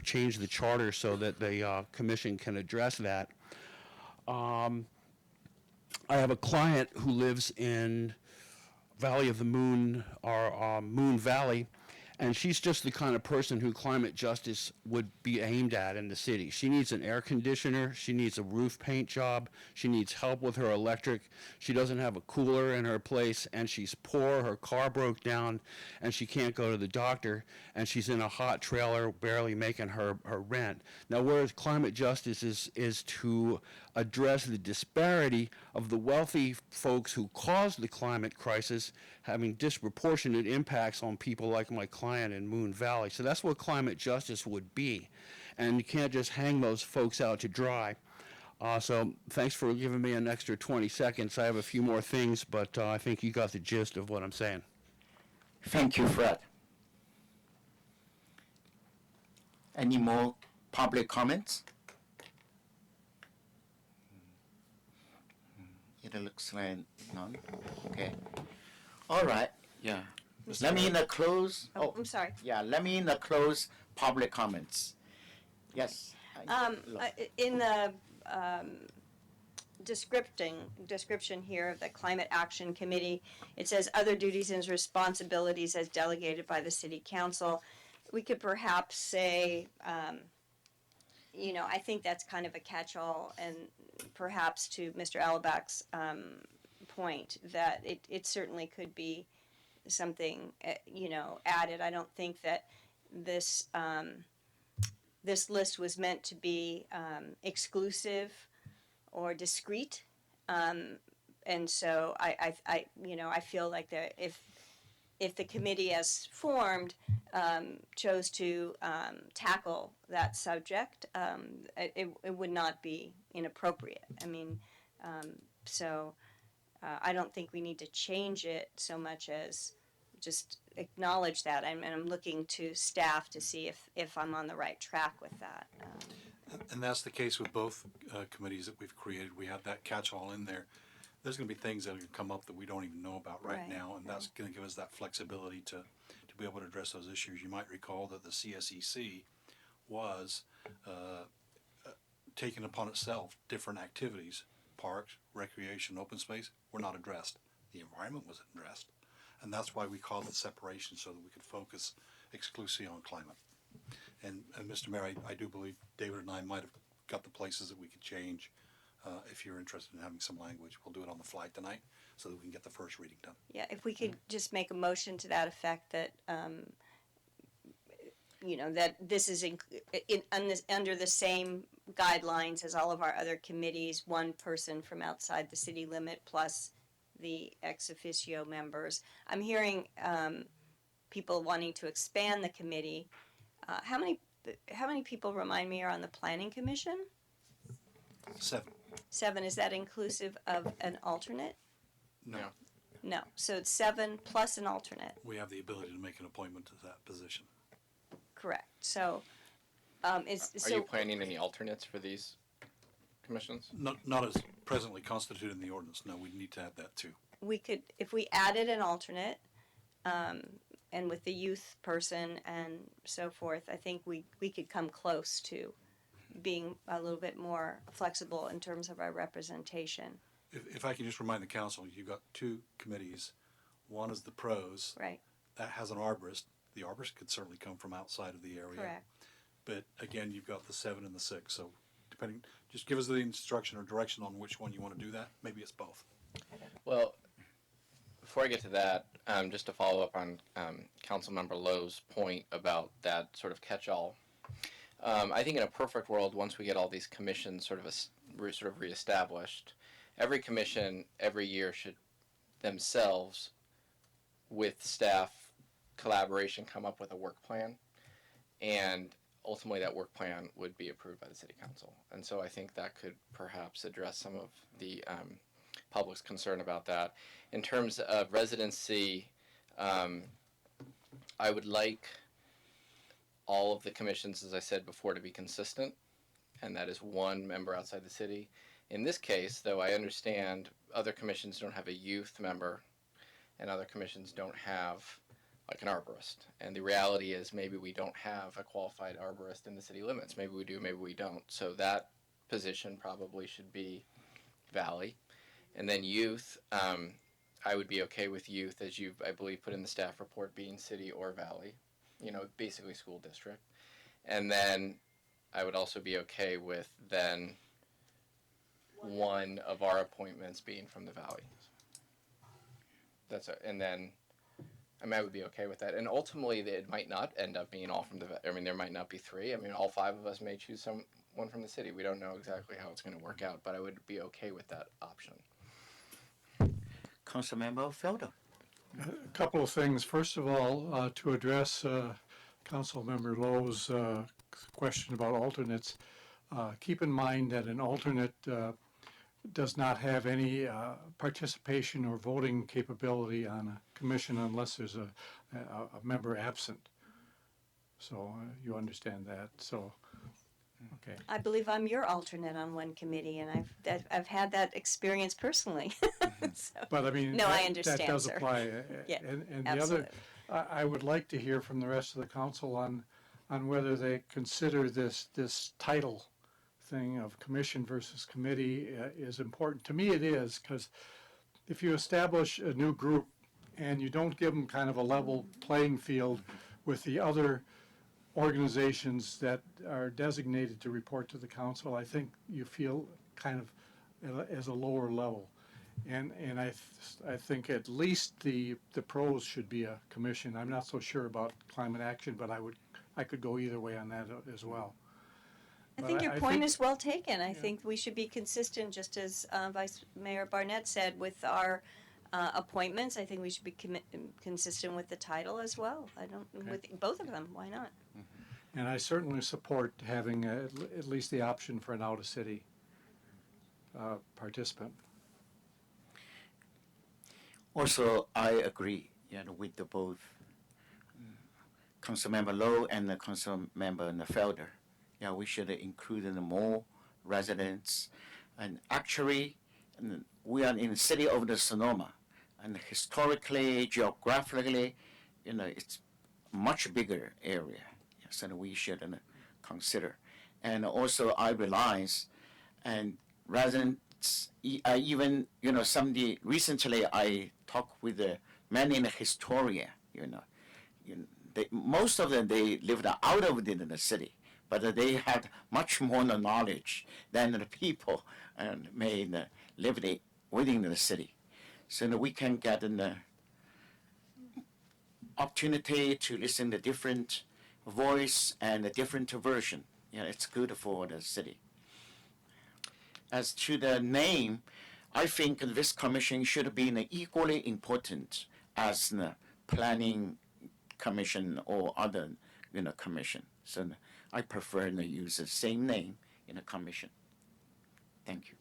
change the charter so that the commission can address that. I have a client who lives in Valley of the Moon, or Moon Valley, and she's just the kind of person who climate justice would be aimed at in the city. She needs an air conditioner, she needs a roof paint job, she needs help with her electric, she doesn't have a cooler in her place, and she's poor, her car broke down, and she can't go to the doctor, and she's in a hot trailer barely making her rent. Now, whereas climate justice is to address the disparity of the wealthy folks who caused the climate crisis having disproportionate impacts on people like my client in Moon Valley. So that's what climate justice would be. And you can't just hang those folks out to dry. So thanks for giving me an extra 20 seconds. I have a few more things, but I think you got the gist of what I'm saying. Thank you, Fred. Any more public comments? It looks like none. Okay. All right. Yeah. Let me close. Oh, I'm sorry. Yeah. Let me close public comments. Yes. In the description here of the Climate Action Committee, it says other duties and responsibilities as delegated by the City Council. We could perhaps say, I think that's kind of a catch-all, and perhaps to Mr. Alabak's point, that it certainly could be something, added. I don't think that this this list was meant to be exclusive or discrete, and so I feel like that if the committee as formed chose to tackle that subject, it would not be inappropriate. I mean, I don't think we need to change it so much as just acknowledge that. I'm looking to staff to see if I'm on the right track with that. And that's the case with both committees that we've created. We have that catch-all in there. There's going to be things that are going to come up that we don't even know about right now, and that's going to give us that flexibility to be able to address those issues. You might recall that the CSEC was taking upon itself different activities. Parks, recreation, open space were not addressed. The environment wasn't addressed. And that's why we called it separation, so that we could focus exclusively on climate. And Mr. Mayor, I do believe David and I might have got the places that we could change. If you're interested in having some language, we'll do it on the fly tonight so that we can get the first reading done. Yeah, if we could just make a motion to that effect, that that this is under the same guidelines as all of our other committees, one person from outside the city limit plus the ex officio members. I'm hearing people wanting to expand the committee. How many people, remind me, are on the planning commission? 7. 7. Is that inclusive of an alternate? No. No. So it's 7 plus an alternate. We have the ability to make an appointment to that position. Correct. So, Are you planning any alternates for these commissions? Not as presently constituted in the ordinance. No, we need to have that too. We could, if we added an alternate, and with the youth person and so forth, I think we could come close to being a little bit more flexible in terms of our representation. If I can just remind the council, you've got 2 committees. One is the pros. Right. That has an arborist. The arborist could certainly come from outside of the area. Correct. But again, you've got the 7 and the 6. So depending, just give us the instruction or direction on which one you want to do that. Maybe it's both. Well, before I get to that, just to follow up on Councilmember Lowe's point about that sort of catch-all, I think in a perfect world, once we get all these commissions sort of reestablished, every commission every year should themselves, with staff collaboration, come up with a work plan, and ultimately that work plan would be approved by the City Council. And so I think that could perhaps address some of the public's concern about that. In terms of residency, I would like all of the commissions, as I said before, to be consistent, and that is one member outside the city. In this case, though, I understand other commissions don't have a youth member, and other commissions don't have like an arborist. And the reality is maybe we don't have a qualified arborist in the city limits. Maybe we do, maybe we don't. So that position probably should be Valley. And then youth, I would be okay with youth, as you've, I believe, put in the staff report, being city or Valley, basically school district. And then I would also be okay with then one of our appointments being from the Valley. I would be okay with that. And ultimately, it might not end up being all from there might not be 3. All 5 of us may choose someone from the city. We don't know exactly how it's going to work out, but I would be okay with that option. Councilmember Felder. A couple of things. First of all, to address Councilmember Lowe's question about alternates, keep in mind that an alternate does not have any participation or voting capability on a commission unless there's a member absent. So you understand that. So, okay. I believe I'm your alternate on one committee, and I've had that experience personally. So, But I mean, no, I that understand, does sir. apply. Yeah, And the absolutely. other, I would like to hear from the rest of the council on whether they consider this title thing of commission versus committee is important. To me, it is, because if you establish a new group and you don't give them kind of a level playing field with the other organizations that are designated to report to the council, I think you feel kind of as a lower level. And I think at least the pros should be a commission. I'm not so sure about climate action, but I could go either way on that as well. I But think your I point think- is well taken. I think we should be consistent, just as Vice Mayor Barnett said, with our appointments. I think we should be consistent with the title as well. I don't, with both of them, why not? And I certainly support having at least the option for an out-of-city participant. Also, I agree, with the both Councilmember Lowe and the Councilmember Felder. Yeah, we should include more residents. And actually, we are in the city of the Sonoma, and historically, geographically, it's a much bigger area. So we should consider. And also, I realize, and residents, even somebody recently I talked with many historian. Most of them they lived out of the city, but they had much more knowledge than the people and lived within the city. So we can get an opportunity to listen to different voice and a different version. It's good for the city. As to the name, I think this commission should be equally important as the planning commission or other commission. So I prefer to use the same name in a commission. Thank you.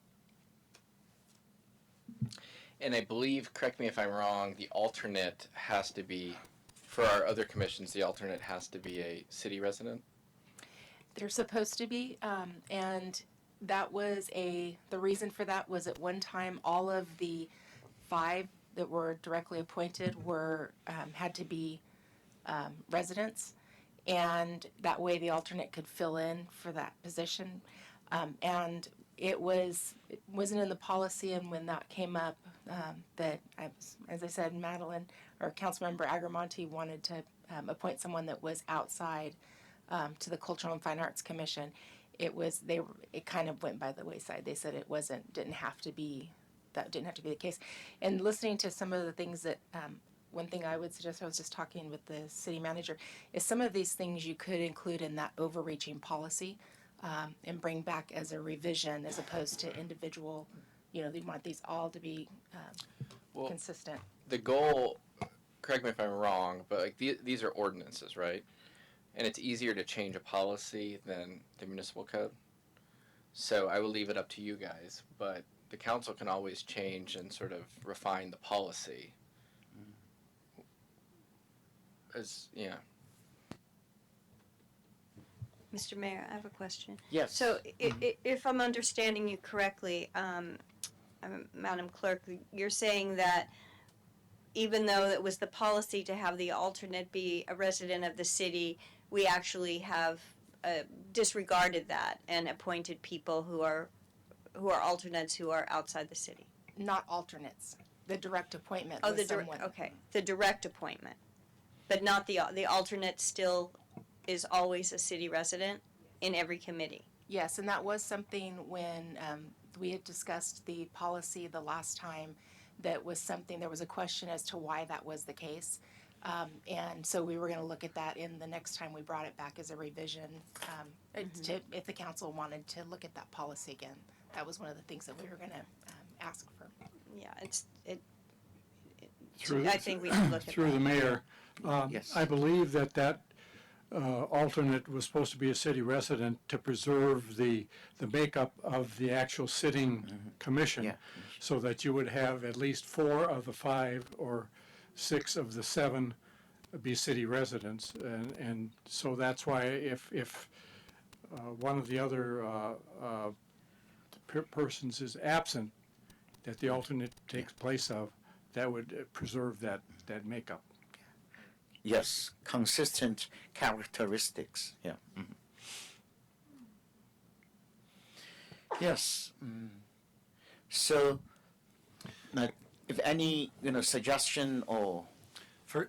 And I believe, correct me if I'm wrong, the alternate has to be, for our other commissions, the alternate has to be a city resident? They're supposed to be, and that was the reason for that was at one time all of the 5 that were directly appointed were had to be residents, and that way the alternate could fill in for that position. And it wasn't in the policy, and when that came up, that as I said, Madeline or Councilmember Agramonte wanted to appoint someone that was outside to the Cultural and Fine Arts Commission. It kind of went by the wayside. They said didn't have to be the case. And listening to some of the things that one thing I would suggest, I was just talking with the city manager, is some of these things you could include in that overreaching policy and bring back as a revision as opposed to individual, they want these all to be consistent. The goal, correct me if I'm wrong, but these are ordinances, right? And it's easier to change a policy than the municipal code. So I will leave it up to you guys, but the council can always change and sort of refine the policy. Mr. Mayor, I have a question. Yes. So if I'm understanding you correctly, Madam Clerk, you're saying that even though it was the policy to have the alternate be a resident of the city, we actually have disregarded that and appointed people who are alternates who are outside the city. Not alternates. The direct appointment. Oh, with someone. the direct appointment, but not the alternate. Still, is always a city resident in every committee. Yes, and that was something when we had discussed the policy the last time. That was something. There was a question as to why that was the case. And so we were going to look at that in the next time we brought it back as a revision, if the council wanted to look at that policy again. That was one of the things that we were going to ask for. Yeah, I think we should look at that. Through the mayor, Yes. I believe that alternate was supposed to be a city resident to preserve the makeup of the actual sitting commission, Yeah. so that you would have at least 4 of the 5 or 6 of the 7 be city residents. And so that's why if one of the other persons is absent, that the alternate takes place of, that would preserve that makeup. Yes, consistent characteristics. Yeah. Yes. So, now, if any suggestion or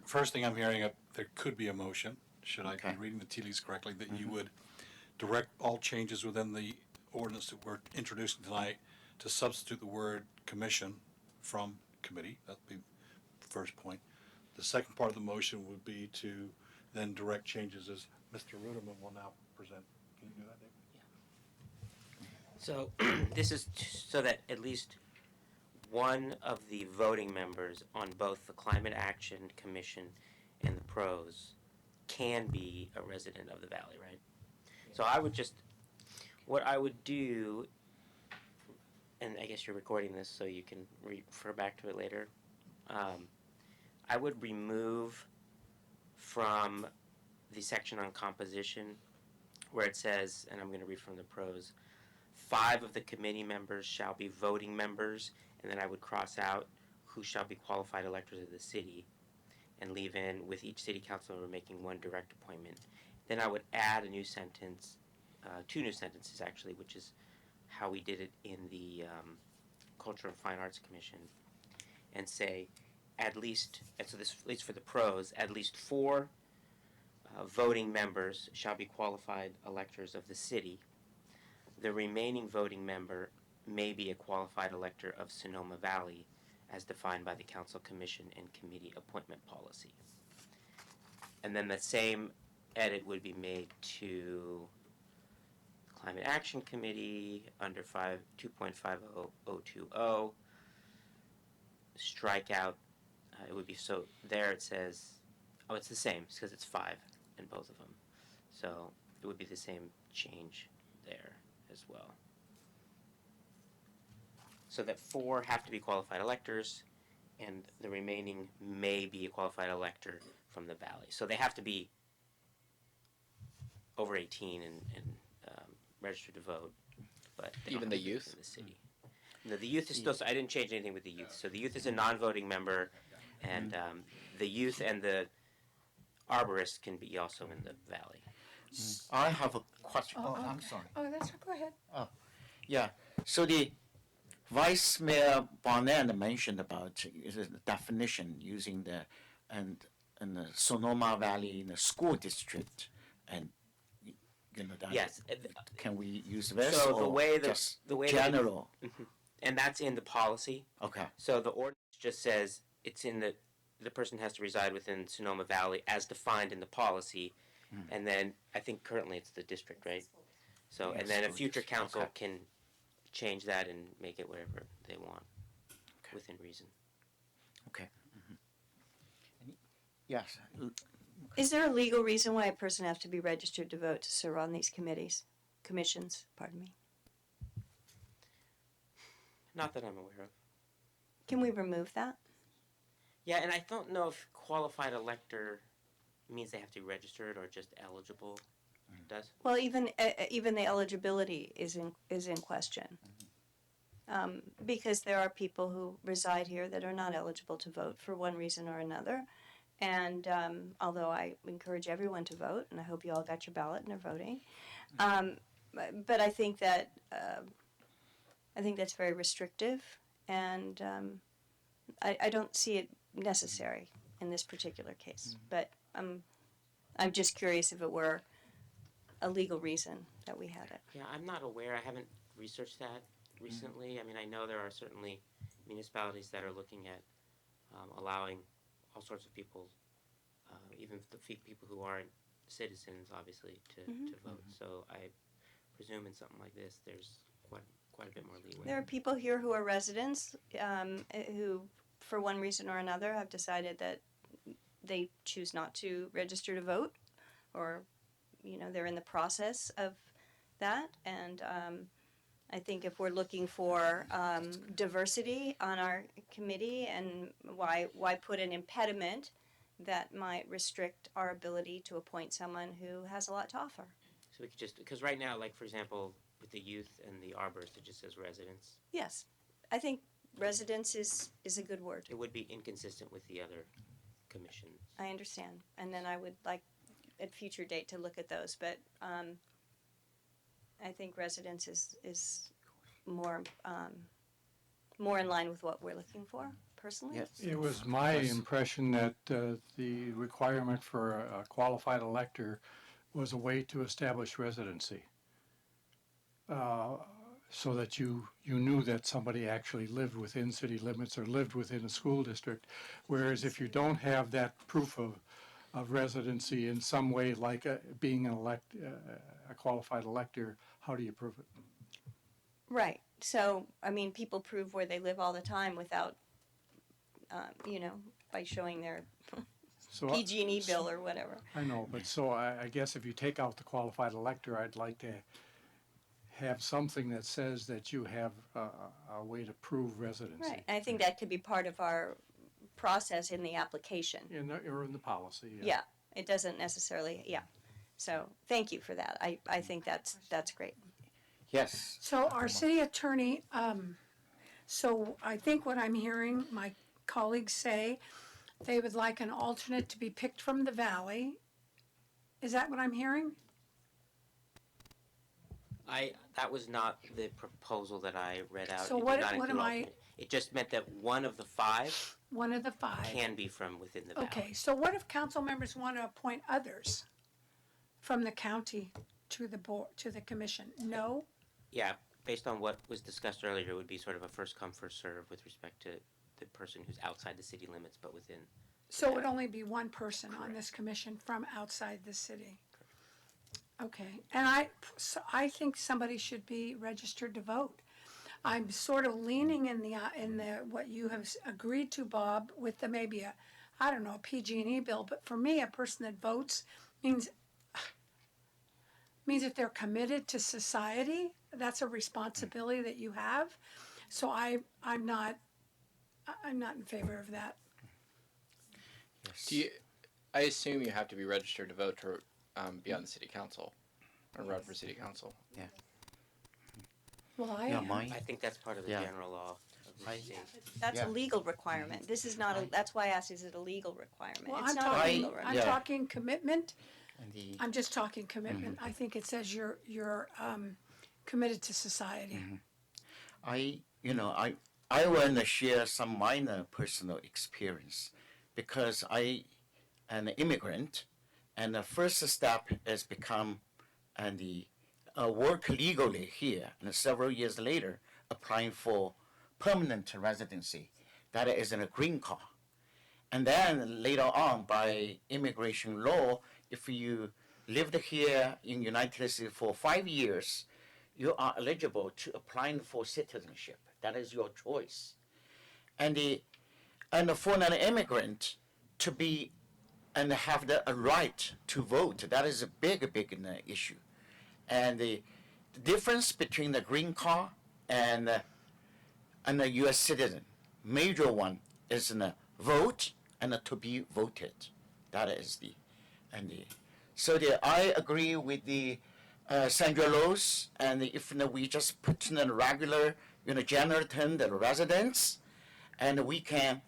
First thing I'm hearing, there could be a motion, should I Okay. be reading the tea leaves correctly, that you would direct all changes within the ordinance that we're introducing tonight to substitute the word commission from committee. That'd be the first point. The second part of the motion would be to then direct changes as Mr. Ruderman will now present. Can you do that, David? So this is so that at least one of the voting members on both the Climate Action Commission and the PROS can be a resident of the valley, right? So what I would do, and I guess you're recording this so you can refer back to it later, I would remove from the section on composition where it says, and I'm going to read from the PROS, 5 of the committee members shall be voting members, and then I would cross out who shall be qualified electors of the city and leave in with each city council member making 1 direct appointment. Then I would add a new sentence, 2 new sentences actually, which is how we did it in the Culture and Fine Arts Commission, and say at least, and so this at least for the PROS, at least 4 voting members shall be qualified electors of the city. The remaining voting member may be a qualified elector of Sonoma Valley as defined by the Council, Commission, and Committee appointment policy. And then the same edit would be made to Climate Action Committee under 2.50020. Strike out, it would be, so there it says, oh, it's the same, because it's 5 in both of them. So it would be the same change there as well. So that 4 have to be qualified electors, and the remaining may be a qualified elector from the valley. So they have to be over 18 and registered to vote, but they don't Even have the to be youth? in the city. No, the youth is still. I didn't change anything with the youth. So the youth is a non-voting member, and the youth and the arborist can be also in the valley. I have a question. Oh, I'm sorry. Oh, that's, go ahead. Yeah. So the Vice Mayor Barnett mentioned about the definition using the Sonoma Valley in the school district, and that. Yes. Can we use this So or the way that just the way general? and that's in the policy. Okay. So the ordinance just says it's in the person has to reside within Sonoma Valley as defined in the policy, and then I think currently it's the district, right? So and then a future council can change that and make it whatever they want within reason. Okay. Yes. Is there a legal reason why a person has to be registered to vote to serve on these commissions, pardon me? Not that I'm aware of. Can we remove that? Yeah, and I don't know if qualified elector means they have to be registered or just eligible. Does? Well, even the eligibility is in question. Because there are people who reside here that are not eligible to vote for one reason or another. And although I encourage everyone to vote, and I hope you all got your ballot and are voting, but I think that that's very restrictive, and I don't see it necessary in this particular case. But I'm just curious if it were a legal reason that we had it. Yeah, I'm not aware. I haven't researched that recently. I mean, I know there are certainly municipalities that are looking at allowing all sorts of people, even the people who aren't citizens, obviously, to vote. So I presume in something like this, there's quite a bit more leeway. There are people here who are residents who for one reason or another, have decided that they choose not to register to vote, or, you know, they're in the process of that. And I think if we're looking for diversity on our committee, and why put an impediment that might restrict our ability to appoint someone who has a lot to offer? So we could just, because right now, like, for example, with the youth and the arborist, it just says residents. Yes, I think residence is a good word. It would be inconsistent with the other commissions. I understand, and then I would like at future date to look at those, but I think residence is more more in line with what we're looking for, personally. Yes. It was my impression that the requirement for a qualified elector was a way to establish residency. So that you knew that somebody actually lived within city limits or lived within a school district. Whereas if you don't have that proof of residency in some way, like being a qualified elector, how do you prove it? Right. So, I mean, people prove where they live all the time without, you know, by showing their So PG&E bill or whatever. I know, but so I guess if you take out the qualified elector, I'd like to have something that says that you have a way to prove residency. Right. And I think that could be part of our process in the application. Or in the policy. Yeah. It doesn't necessarily, yeah. So, thank you for that. I think that's great. Yes. So our city attorney, so I think what I'm hearing my colleagues say, they would like an alternate to be picked from the valley. Is that what I'm hearing? That was not the proposal that I read out. So It did what not am include I- alternate. It just meant that one of the five One of the five. can be from within the valley. Okay, so what if council members want to appoint others from the county to the board, to the commission? No? Yeah, based on what was discussed earlier, it would be sort of a first come, first serve with respect to the person who's outside the city limits, but within. So it would only be one person on this commission from outside the city? Okay, and I think somebody should be registered to vote. I'm sort of leaning in the what you have agreed to, Bob, with the maybe a PG&E bill, but for me, a person that votes means that they're committed to society. That's a responsibility that you have. So I'm not in favor of that. Yes. I assume you have to be registered to vote to be on the city council or run for city council. Yeah. Well, I Yeah, am. mine. I think that's part of the Yeah. general law of the state. That's Yeah. a legal requirement. This is not that's why I asked, is it a legal requirement? Well, It's I'm not a talking, legal I'm requirement. Yeah. talking commitment. And the I'm just talking commitment. I think it says you're committed to society. I want to share some minor personal experience because I am an immigrant, and the first step is become work legally here, and several years later applying for permanent residency, that is in a green card. And then later on, by immigration law, if you lived here in United States for 5 years, you are eligible to apply for citizenship. That is your choice. And for an immigrant to be and have the right to vote, that is a big issue. And the difference between the green card and the U.S. citizen, major one is vote and to be voted. That is I agree with the Sandra Lowe's, and if we just put in a regular, general term, the residents, and we can,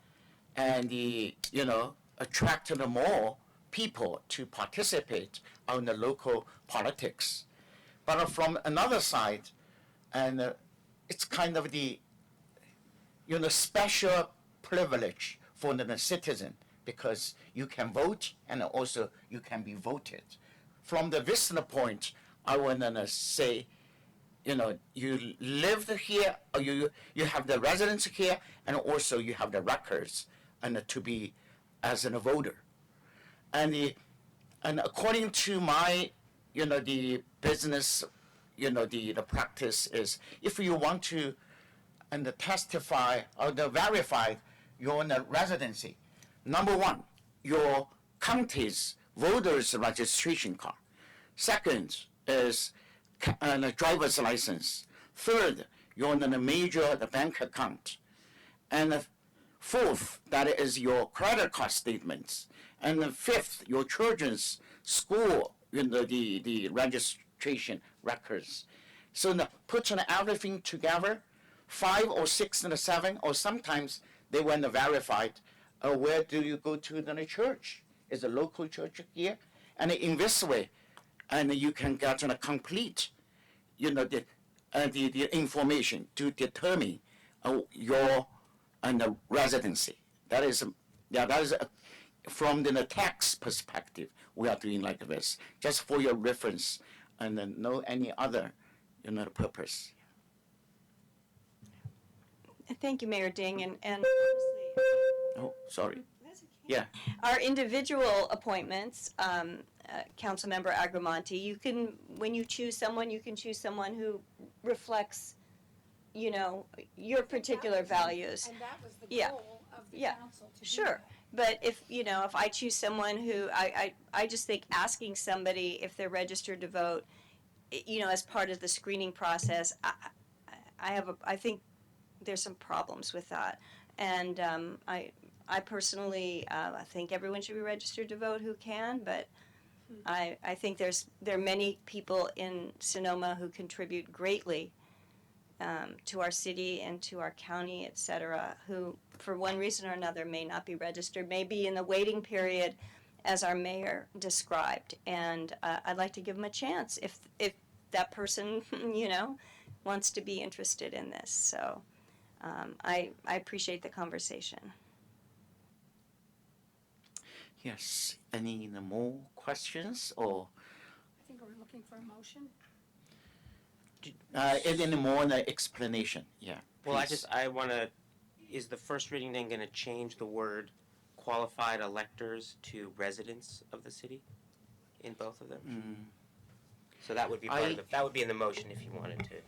attract more people to participate on the local politics. But from another side, and it's kind of the, special privilege for the citizen because you can vote and also you can be voted. From the visitor point, I want to say, you lived here, or you have the residence here, and also you have the records, and to be as a voter. And according to my, the business, the practice is if you want to testify or verify your residency. Number one, your county's voters registration card. Second is the driver's license. Third, your major bank account. And the fourth, that is your credit card statements. And the fifth, your children's school, the registration records. So putting everything together, 5 or 6 and 7, or sometimes they want to verify, where do you go to the church? Is a local church here? And in this way, and you can get a complete, the information to determine your residency. That is from the tax perspective, we are doing like this, just for your reference, and then no any other, purpose. Thank you, Mayor Ding, and Oh, sorry. Yeah. our individual appointments, Councilmember Agramonte, you can, when you choose someone, you can choose someone who reflects, your particular values. And that was the Yeah. goal of the Yeah. council to do Sure. But if I choose someone who, I just think asking somebody if they're registered to vote, as part of the screening process, I think there's some problems with that. And I personally, I think everyone should be registered to vote who can, but I think there are many people in Sonoma who contribute greatly to our city and to our county, et cetera, who, for one reason or another, may not be registered, may be in the waiting period, as our mayor described. And I'd like to give them a chance if that person, wants to be interested in this. So I appreciate the conversation. Yes. Any more questions or I think we're looking for a motion. any more explanation? Yeah. Well, please. I want to, is the first reading then going to change the word qualified electors to residents of the city in both of them? So that would be part of that would be in the motion if you wanted to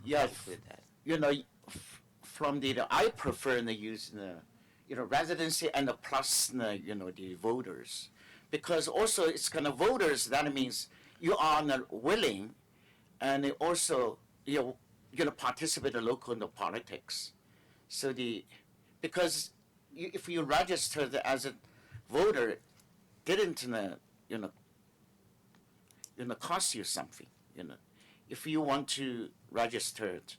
include that. From I prefer the use residency and the plus the voters, because also it's kind of voters. That means you are willing, and also participate in local politics. So because if you registered as a voter, didn't cost you something. If you want to register it.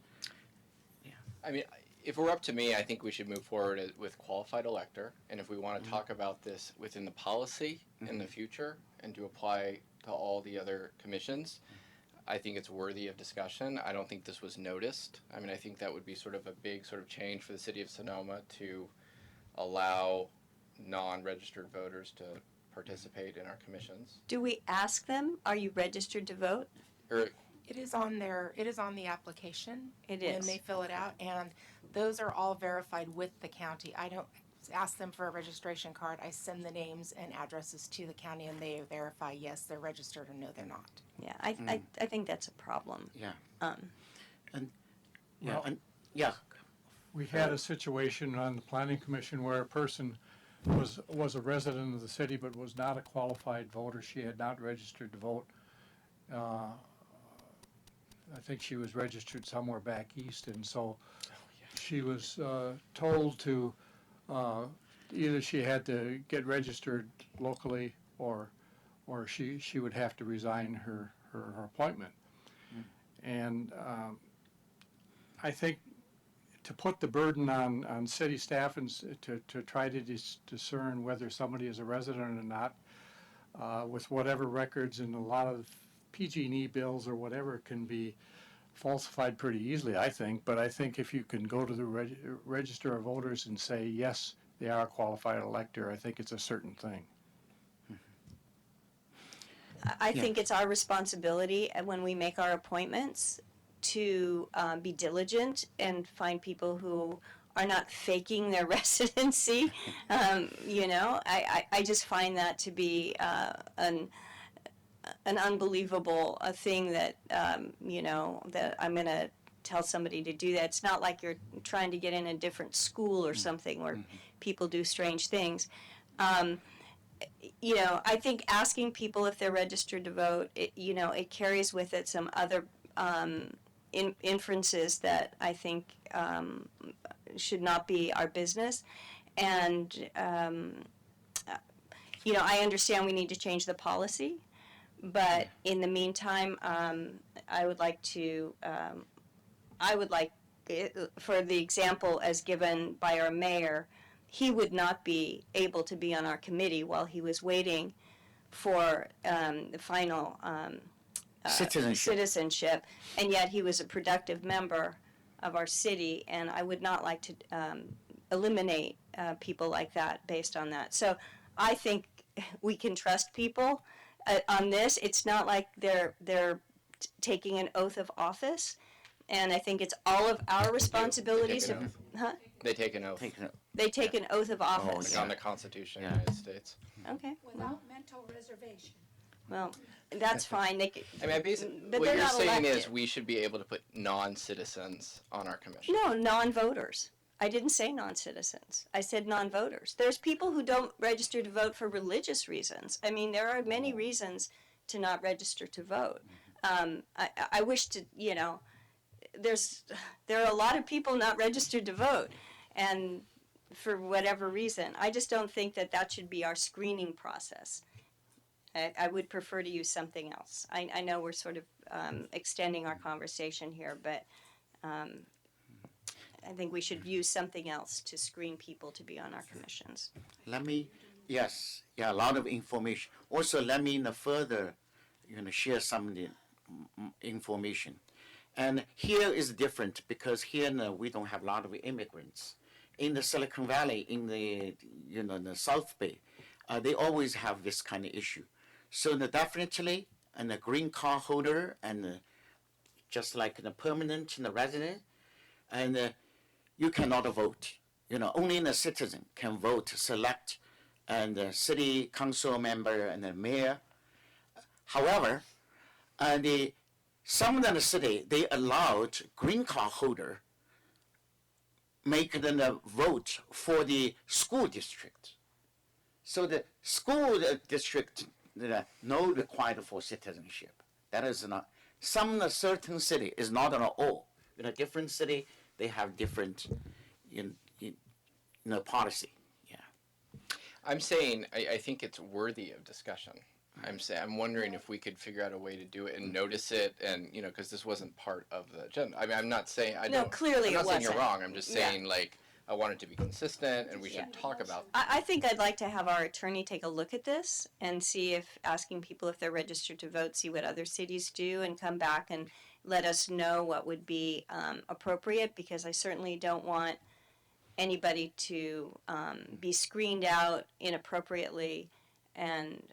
I mean, if it were up to me, I think we should move forward with qualified elector. And if we want to talk about this within the policy in the future and to apply to all the other commissions, I think it's worthy of discussion. I don't think this was noticed. I mean, I think that would be sort of a big sort of change for the city of Sonoma to allow non-registered voters to participate in our commissions. Do we ask them, are you registered to vote? It is on the application. It When is. they fill it out, and those are all verified with the county. I don't ask them for a registration card. I send the names and addresses to the county, and they verify, yes, they're registered, or no, they're not. Yeah, I think that's a problem. Yeah. Well, Yeah. We had a situation on the planning commission where a person was a resident of the city but was not a qualified voter. She had not registered to vote. I think she was registered somewhere back east, and so she was told to either she had to get registered locally or she would have to resign her appointment. And I think to put the burden on city staff and to try to discern whether somebody is a resident or not, with whatever records and a lot of PG&E bills or whatever can be falsified pretty easily, I think. But I think if you can go to the register of voters and say, yes, they are a qualified elector, I think it's a certain thing. I think it's our responsibility when we make our appointments to be diligent and find people who are not faking their residency. I just find that to be an unbelievable thing that that I'm going to tell somebody to do that. It's not like you're trying to get in a different school or something where people do strange things. You know, I think asking people if they're registered to vote, you know, it carries with it some other inferences that I think should not be our business. And, you know, I understand we need to change the policy, but in the meantime, I would like for the example as given by our mayor, he would not be able to be on our committee while he was waiting for the final citizenship, and yet he was a productive member of our city, and I would not like to eliminate people like that based on that. So I think we can trust people on this. It's not like they're taking an oath of office, and I think it's all of our responsibilities. They take an oath. They take an oath of office. On the Constitution of the United States. Okay. Without mental reservation. Well, that's fine. They could, I mean, basically, but what they're you're not saying elected. is we should be able to put non-citizens on our commission. No, non-voters. I didn't say non-citizens. I said non-voters. There's people who don't register to vote for religious reasons. I mean, there are many reasons to not register to vote. I wish to, you know, there are a lot of people not registered to vote, and for whatever reason, I just don't think that should be our screening process. I would prefer to use something else. I know we're sort of extending our conversation here, but I think we should use something else to screen people to be on our commissions. A lot of information. Also, let me further, share some of the information. And here is different because here we don't have a lot of immigrants. In the Silicon Valley, in the the South Bay, they always have this kind of issue. So definitely, and a green card holder, and just like the permanent and the resident, and you cannot vote. Only the citizen can vote, select, and the city council member and the mayor. However, some of the city they allowed green card holder make the vote for the school district. So the school district no required for citizenship. That is not. Some certain city is not at all. In a different city, they have different policy. Yeah. I'm saying I think it's worthy of discussion. I'm wondering if we could figure out a way to do it and notice it, and because this wasn't part of the agenda. I mean, I'm not saying clearly I'm not it saying you're wasn't. wrong. I'm just saying I want it to be consistent, and we should talk about. I think I'd like to have our attorney take a look at this and see if asking people if they're registered to vote, see what other cities do, and come back and let us know what would be appropriate, because I certainly don't want anybody to be screened out inappropriately and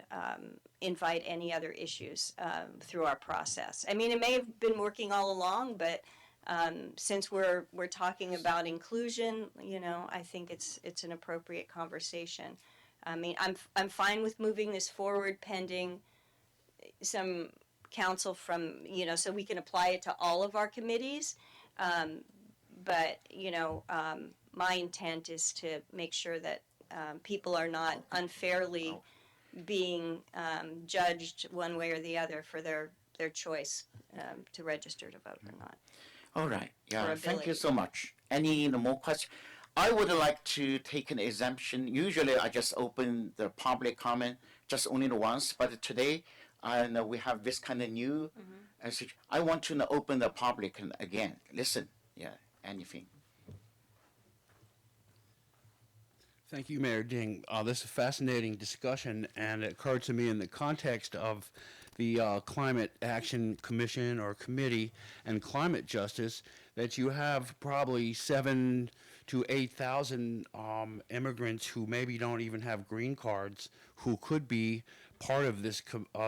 invite any other issues through our process. I mean, it may have been working all along, but since we're talking about inclusion, I think it's an appropriate conversation. I mean, I'm fine with moving this forward pending some counsel from so we can apply it to all of our committees. But my intent is to make sure that people are not unfairly being judged one way or the other for their choice to register to vote or not. All right. Yeah. Or Thank you ability. so much. Any more questions? I would like to take an exemption. Usually, I just open the public comment just only once, but today, I know we have this kind of new message. I want to open the public again. Listen. Yeah. Anything. Thank you, Mayor Ding. This is a fascinating discussion, and it occurred to me in the context of the Climate Action Commission or Committee and Climate Justice that you have probably 7,000 to 8,000 immigrants who maybe don't even have green cards who could be part of this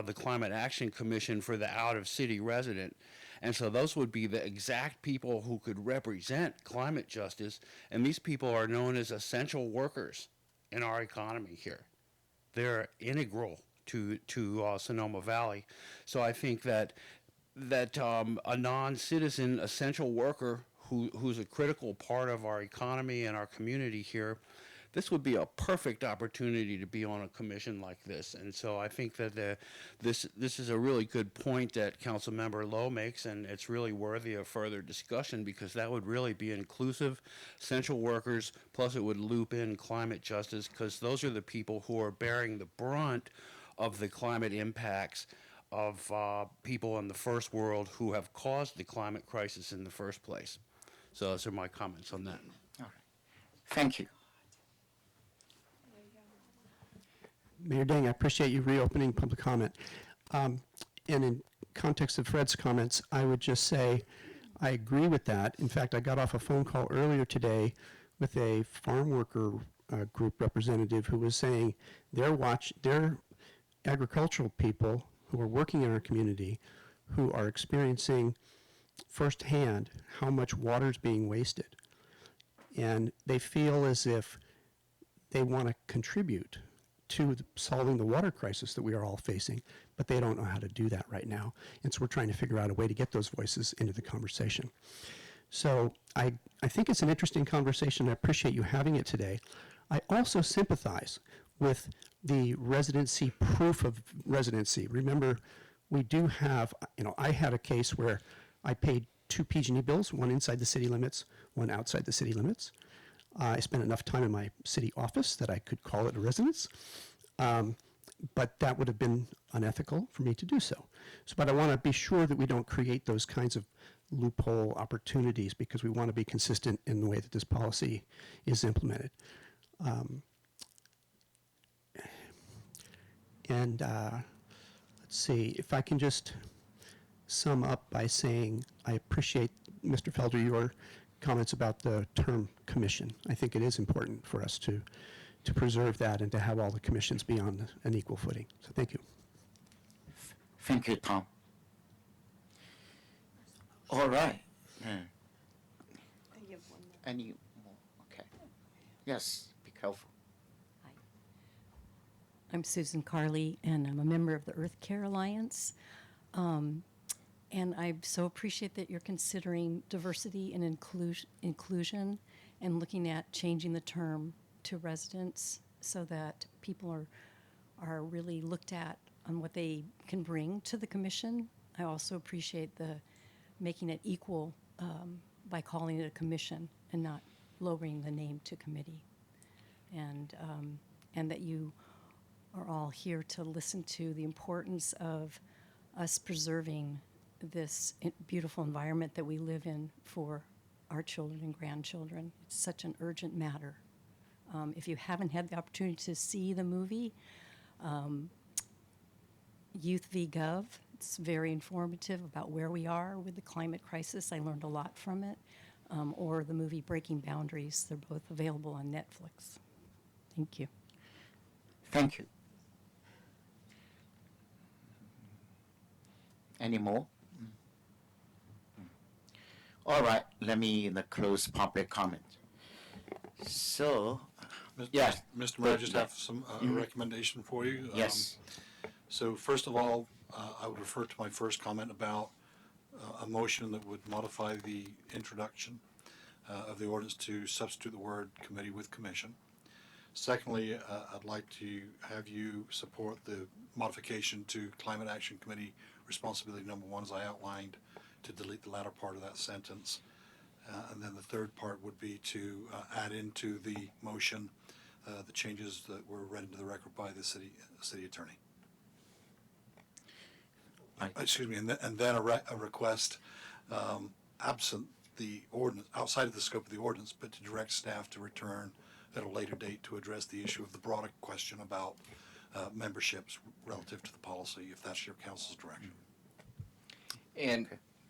the Climate Action Commission for the out-of-city resident. And so those would be the exact people who could represent climate justice, and these people are known as essential workers in our economy here. They're integral to Sonoma Valley. So I think that a non-citizen essential worker who's a critical part of our economy and our community here, this would be a perfect opportunity to be on a commission like this. And so I think that this is a really good point that Councilmember Lowe makes, and it's really worthy of further discussion, because that would really be inclusive, essential workers, plus it would loop in climate justice, because those are the people who are bearing the brunt of the climate impacts of people in the first world who have caused the climate crisis in the first place. So those are my comments on that. All right. Thank you. Mayor Dang, I appreciate you reopening public comment. And in context of Fred's comments, I would just say I agree with that. In fact, I got off a phone call earlier today with a farm worker group representative who was saying their agricultural people who are working in our community, who are experiencing firsthand how much water is being wasted. And they feel as if they want to contribute to solving the water crisis that we are all facing, but they don't know how to do that right now. And so we're trying to figure out a way to get those voices into the conversation. So I think it's an interesting conversation. I appreciate you having it today. I also sympathize with the residency, proof of residency. Remember, we do have, I had a case where I paid 2 PG&E bills, one inside the city limits, one outside the city limits. I spent enough time in my city office that I could call it a residence, but that would have been unethical for me to do so. But I want to be sure that we don't create those kinds of loophole opportunities, because we want to be consistent in the way that this policy is implemented. Let's see, if I can just sum up by saying I appreciate, Mr. Felder, your comments about the term commission. I think it is important for us to preserve that and to have all the commissions be on an equal footing. So thank you. Thank you, Tom. All right. Any more? Okay. Yes, be careful. I'm Susan Carley, and I'm a member of the Earth Care Alliance. And I so appreciate that you're considering diversity and inclusion and looking at changing the term to residents so that people are really looked at on what they can bring to the commission. I also appreciate the making it equal by calling it a commission and not lowering the name to committee. And that you are all here to listen to the importance of us preserving this beautiful environment that we live in for our children and grandchildren. It's such an urgent matter. If you haven't had the opportunity to see the movie, Youth v. Gov, it's very informative about where we are with the climate crisis. I learned a lot from it. Or the movie Breaking Boundaries. They're both available on Netflix. Thank you. Thank you. Any more? All right, let me close public comment. So, yes. Mr. Mayor, I just have some recommendation for you. Yes. So first of all, I would refer to my first comment about a motion that would modify the introduction of the ordinance to substitute the word committee with commission. Secondly, I'd like to have you support the modification to Climate Action Committee responsibility number 1, as I outlined, to delete the latter part of that sentence. And then the third part would be to add into the motion the changes that were read into the record by the city attorney. Excuse me, and then a request absent the ordinance, outside of the scope of the ordinance, but to direct staff to return at a later date to address the issue of the broader question about memberships relative to the policy, if that's your council's direction.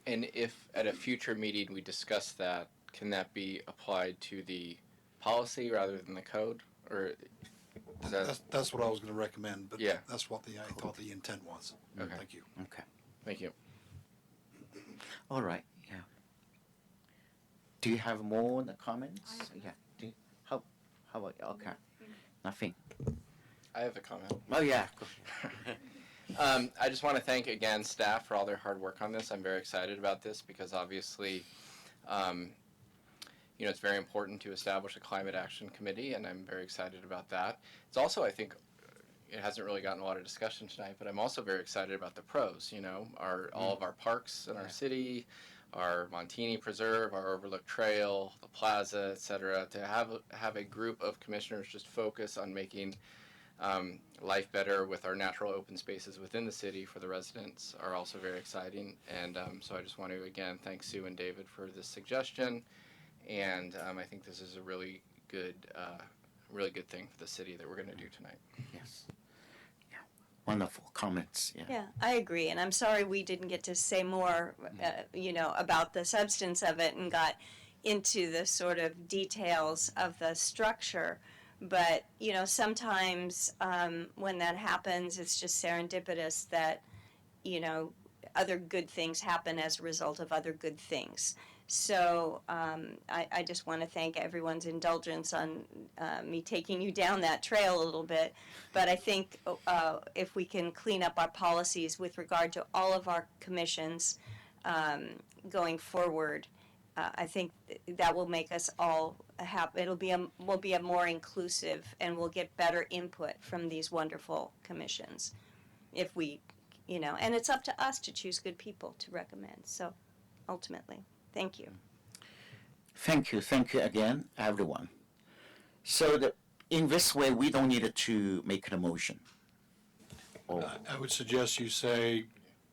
And if at a future meeting we discuss that, can that be applied to the policy rather than the code? Or that's what I was going to recommend, but yeah, that's what I thought the intent was. Okay. Thank you. Okay. Thank you. All right. Yeah. Do you have more comments? Yeah. How about okay? Nothing. I have a comment. Oh yeah. I just want to thank again staff for all their hard work on this. I'm very excited about this because obviously, it's very important to establish a climate action committee, and I'm very excited about that. It's also, I think, it hasn't really gotten a lot of discussion tonight, but I'm also very excited about the pros. All of our parks in our city, our Montini Preserve, our Overlook Trail, the Plaza, etc. To have a group of commissioners just focus on making life better with our natural open spaces within the city for the residents are also very exciting. And so I just want to again thank Sue and David for this suggestion. And I think this is a really good thing for the city that we're going to do tonight. Yes. Yeah. Wonderful comments. Yeah. Yeah, I agree, and I'm sorry we didn't get to say more, about the substance of it and got into the sort of details of the structure. But sometimes when that happens, it's just serendipitous that other good things happen as a result of other good things. So I just want to thank everyone's indulgence on me taking you down that trail a little bit. But I think if we can clean up our policies with regard to all of our commissions going forward, I think that will make us all happy. We'll be a more inclusive, and we'll get better input from these wonderful commissions if we, and it's up to us to choose good people to recommend. So ultimately. Thank you. Thank you again, everyone. So in this way, we don't need to make a motion. I would suggest you say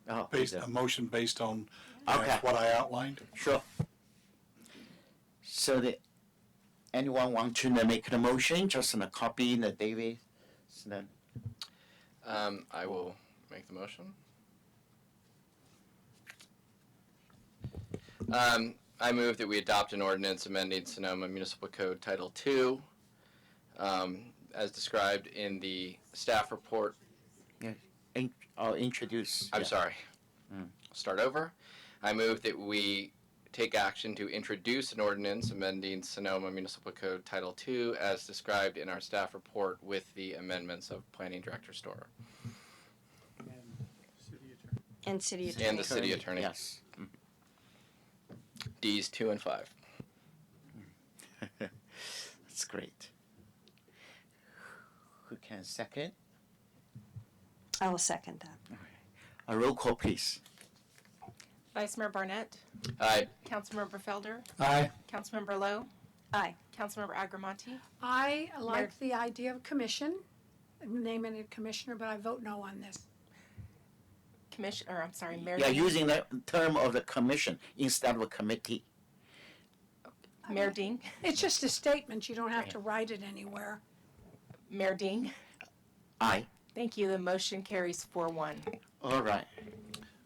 a motion based on Okay. what I outlined. Sure. So anyone want to make a motion? Just copy the David. Then. I will make the motion. I move that we adopt an ordinance amending Sonoma Municipal Code Title II, as described in the staff report. Yeah, I'll introduce. I'm sorry. Start over. I move that we take action to introduce an ordinance amending Sonoma Municipal Code Title II, as described in our staff report with the amendments of Planning Director Storer. And City Attorney. And the City Attorney. Yes. D's 2 and 5. That's great. Who can second? I will second that. A roll call, please. Vice Mayor Barnett, Aye. Councilmember Felder, Aye. Councilmember Lowe, Aye. Councilmember Agramonte, I like the idea of commission, naming a commissioner, but I vote no on this. Mayor. Yeah, using the term of the commission instead of a committee. Mayor Dean. It's just a statement. You don't have to write it anywhere. Mayor Dean. Aye. Thank you. The motion carries 4-1. All right.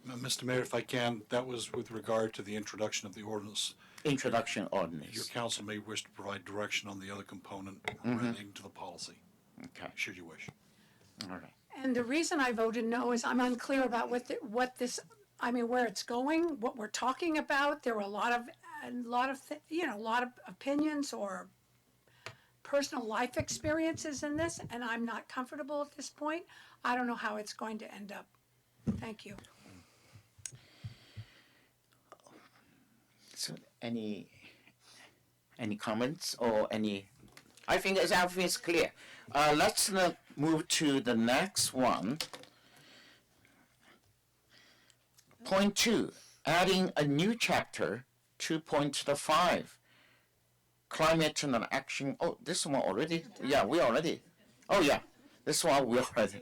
Mr. Mayor, if I can, that was with regard to the introduction of the ordinance. Introduction ordinance. Your council may wish to provide direction on the other component relating to the policy. Okay. Should you wish. All right. And the reason I voted no is I'm unclear about where it's going, what we're talking about. There were a lot of opinions or personal life experiences in this, and I'm not comfortable at this point. I don't know how it's going to end up. Thank you. So any comments or any? I think everything is clear. Let's move to the next one. Point 2, adding a new chapter, 2.5. Climate and action. Oh, this one already? Yeah, we already. Oh, yeah. This one we already.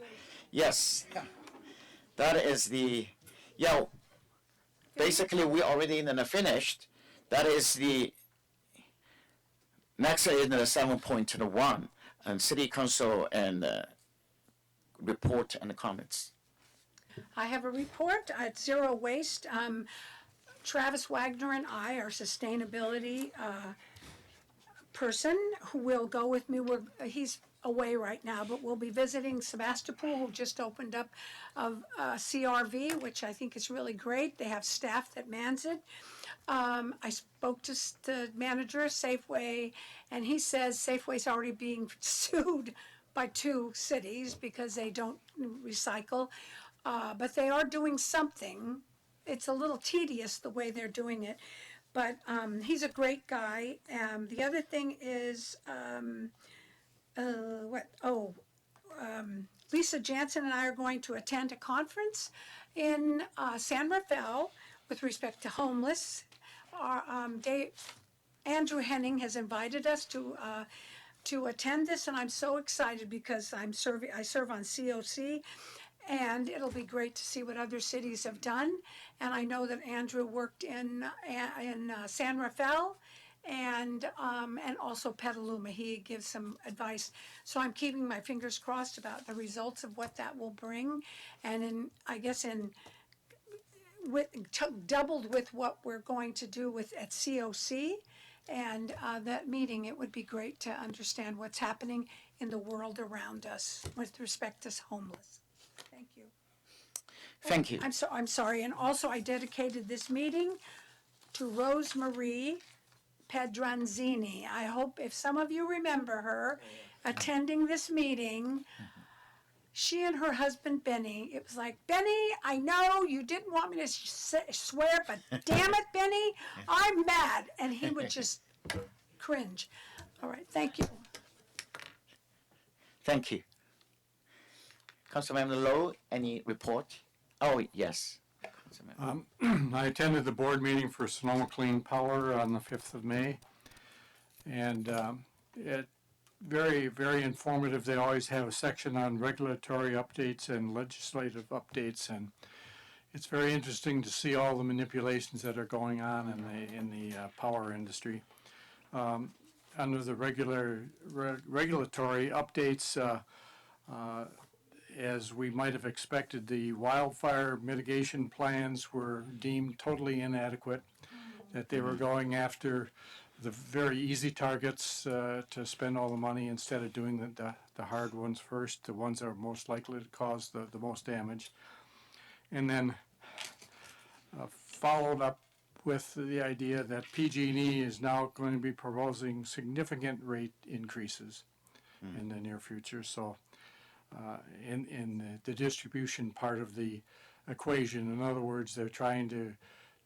Yes. That is the, basically we already finished. That is the, next is the 7.1, and City Council and report and comments. I have a report at Zero Waste. Travis Wagner and I are sustainability person who will go with me. He's away right now, but we'll be visiting Sebastopol, who just opened up of CRV, which I think is really great. They have staff that mans it. I spoke to the manager of Safeway, and he says Safeway's already being sued by 2 cities because they don't recycle. but they are doing something. It's a little tedious the way they're doing it, but he's a great guy. The other thing is, Lisa Jansen and I are going to attend a conference in San Rafael with respect to homeless. Andrew Henning has invited us to attend this, and I'm so excited because I serve on COC, and it'll be great to see what other cities have done. And I know that Andrew worked in San Rafael and also Petaluma. He gives some advice. So I'm keeping my fingers crossed about the results of what that will bring. And doubled with what we're going to do at COC and that meeting, it would be great to understand what's happening in the world around us with respect to homeless. Thank you. Thank you. I'm sorry. And also I dedicated this meeting to Rose Marie Pedranzini. I hope if some of you remember her attending this meeting, she and her husband Benny, it was like, Benny, I know you didn't want me to swear, but damn it, Benny, I'm mad. And he would just cringe. All right, thank you. Thank you. Councilmember Lowe, any report? Oh, yes. I attended the board meeting for Sonoma Clean Power on the 5th of May, and it very, very informative. They always have a section on regulatory updates and legislative updates, and it's very interesting to see all the manipulations that are going on in the power industry. Under the regulatory updates, as we might have expected, the wildfire mitigation plans were deemed totally inadequate, that they were going after the very easy targets to spend all the money instead of doing the hard ones first, the ones that are most likely to cause the most damage. And then followed up with the idea that PG&E is now going to be proposing significant rate increases in the near future. So in the distribution part of the equation, in other words, they're trying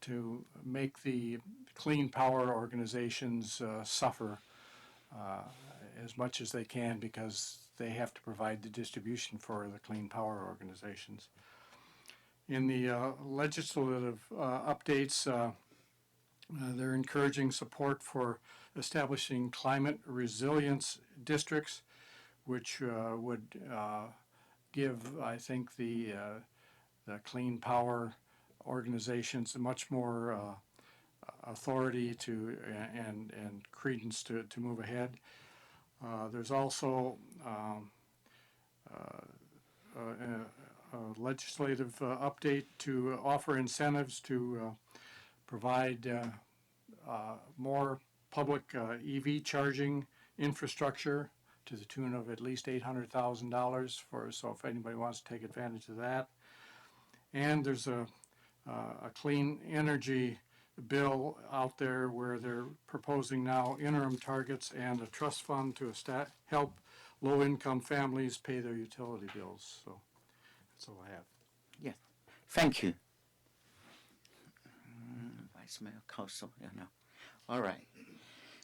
to make the clean power organizations suffer as much as they can because they have to provide the distribution for the clean power organizations. In the legislative updates, they're encouraging support for establishing climate resilience districts, which would give, I think, the clean power organizations much more authority to and credence to move ahead. There's also a legislative update to offer incentives to provide more public EV charging infrastructure to the tune of at least $800,000 so if anybody wants to take advantage of that. And there's a clean energy bill out there where they're proposing now interim targets and a trust fund to help low-income families pay their utility bills. So that's all I have. Yes. Thank you. Vice Mayor Council, All right.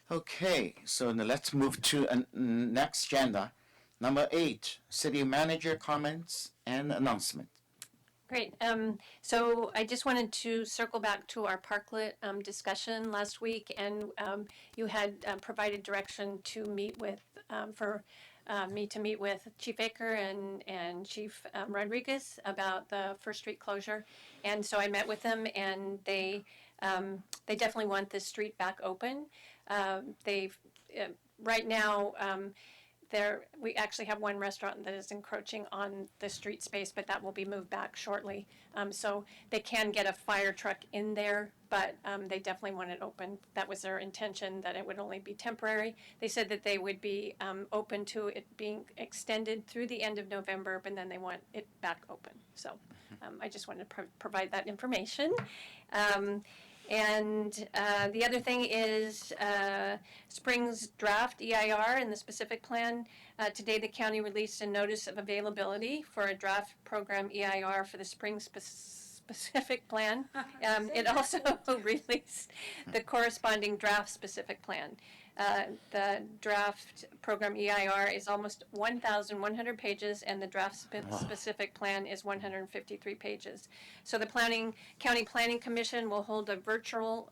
Okay, so now let's move to next agenda. Number 8, city manager comments and announcement. Great. So I just wanted to circle back to our parklet discussion last week, and you had provided direction to meet with, for me to meet with Chief Aker and Chief Rodriguez about the First Street closure. And so I met with them, and they definitely want this street back open. They've right now, we actually have one restaurant that is encroaching on the street space, but that will be moved back shortly. So they can get a fire truck in there, but they definitely want it open. That was their intention, that it would only be temporary. They said that they would be open to it being extended through the end of November, but then they want it back open. So I just wanted to provide that information. And the other thing is Spring's draft EIR and the specific plan. Today, the county released a notice of availability for a draft program EIR for the spring specific plan. It also released the corresponding draft specific plan. The draft program EIR is almost 1,100 pages, and the draft specific plan is 153 pages. So the County Planning Commission will hold a virtual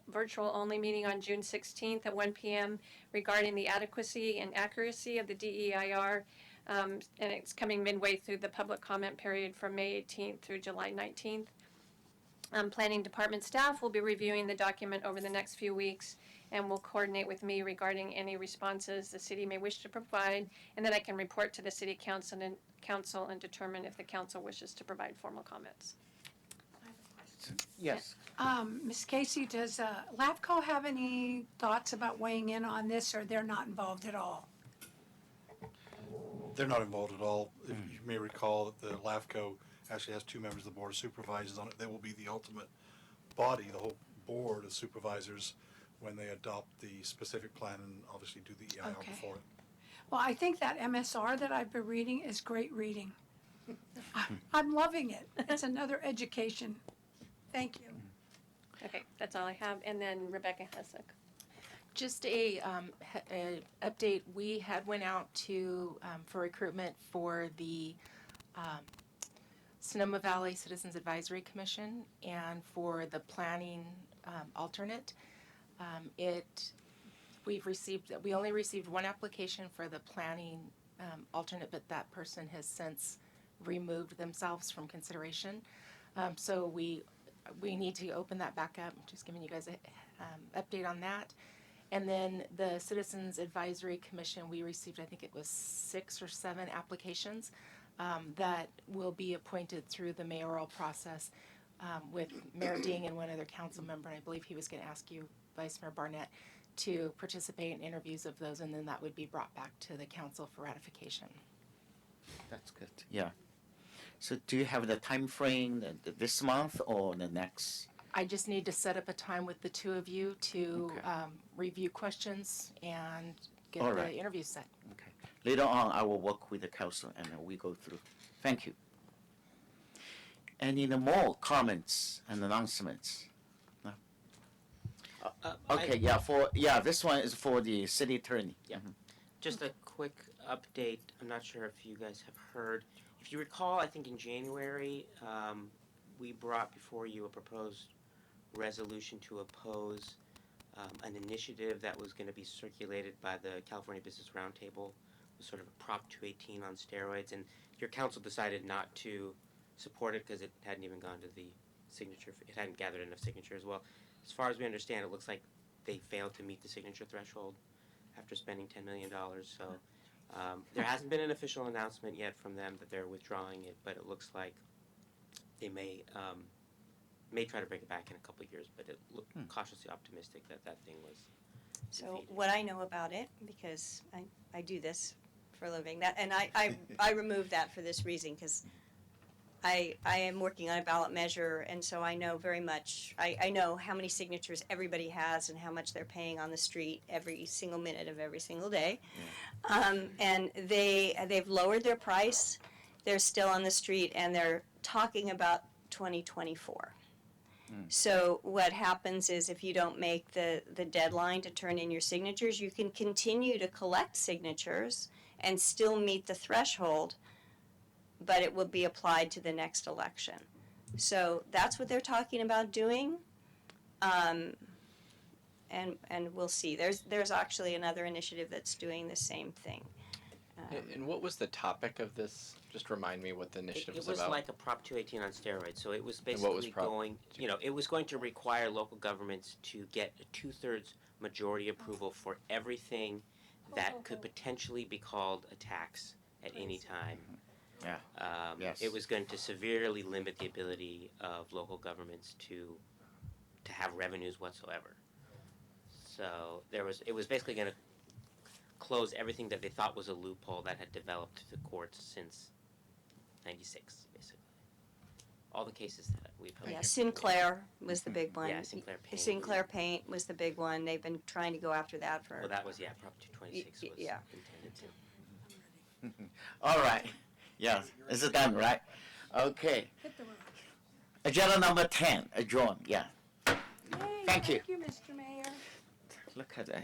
only meeting on June 16th at 1 p.m. regarding the adequacy and accuracy of the DEIR. And it's coming midway through the public comment period from May 18th through July 19th. Planning Department staff will be reviewing the document over the next few weeks and will coordinate with me regarding any responses the city may wish to provide, and then I can report to the City Council and determine if the council wishes to provide formal comments. Yes. Ms. Casey, does LAFCO have any thoughts about weighing in on this, or they're not involved at all? They're not involved at all. If you may recall that the LAFCO actually has 2 members of the Board of Supervisors on it. They will be the ultimate body, the whole Board of Supervisors, when they adopt the specific plan and obviously do the EIR Okay. before it. Well, I think that MSR that I've been reading is great reading. I'm loving it. It's another education. Thank you. Okay, that's all I have. And then Rebecca Hessick. Just a update. We had went out to for recruitment for the Sonoma Valley Citizens Advisory Commission and for the planning alternate. We only received one application for the planning alternate, but that person has since removed themselves from consideration. So we need to open that back up. Just giving you guys a update on that. And then the Citizens Advisory Commission, we received, I think it was 6 or 7 applications that will be appointed through the mayoral process with Mayor Ding and one other council member. And I believe he was going to ask you, Vice Mayor Barnett, to participate in interviews of those, and then that would be brought back to the council for ratification. That's good. Yeah. So do you have the time frame this month or the next? I just need to set up a time with the 2 of you to review questions and get All the right. interview set. Okay. Later on, I will work with the council and we go through. Thank you. Any more comments and announcements? No? Okay. This one is for the city attorney. Yeah. Just a quick update. I'm not sure if you guys have heard. If you recall, I think in January, we brought before you a proposed resolution to oppose an initiative that was going to be circulated by the California Business Roundtable. It was sort of a Prop 218 on steroids, and your council decided not to support it because it hadn't even gone to the signature. It hadn't gathered enough signatures. Well, as far as we understand, it looks like they failed to meet the signature threshold after spending $10 million. So there hasn't been an official announcement yet from them that they're withdrawing it, but it looks like they may try to bring it back in a couple of years, but it looked cautiously optimistic that thing was So defeated. what I know about it, because I do this for a living, I removed that for this reason, because I am working on a ballot measure, and so I know very much, I know how many signatures everybody has and how much they're paying on the street every single minute of every single day. And they've lowered their price, they're still on the street, and they're talking about 2024. So what happens is if you don't make the deadline to turn in your signatures, you can continue to collect signatures and still meet the threshold, but it will be applied to the next election. So that's what they're talking about doing. And we'll see. There's actually another initiative that's doing the same thing. And what was the topic of this? Just remind me what the initiative It was was about. like a Prop 218 on steroids. So it was And what was basically it was going to require local governments to get a 2/3 majority approval for everything that could potentially be called a tax at any time. Yeah. Yes. It was going to severely limit the ability of local governments to have revenues whatsoever. So it was basically going to close everything that they thought was a loophole that had developed through the courts since '96, basically. all the cases that we've held. Yeah, here. Sinclair was the big one. Yeah, Sinclair Paint. Sinclair Paint was the big one. They've been trying to go after that for. Well, that was, Prop 226 was yeah. intended to. All right. Yeah, is it done, right? Okay. Agenda number 10, adjourn, yeah. Thank you. Thank you, Mr. Mayor. Look at that.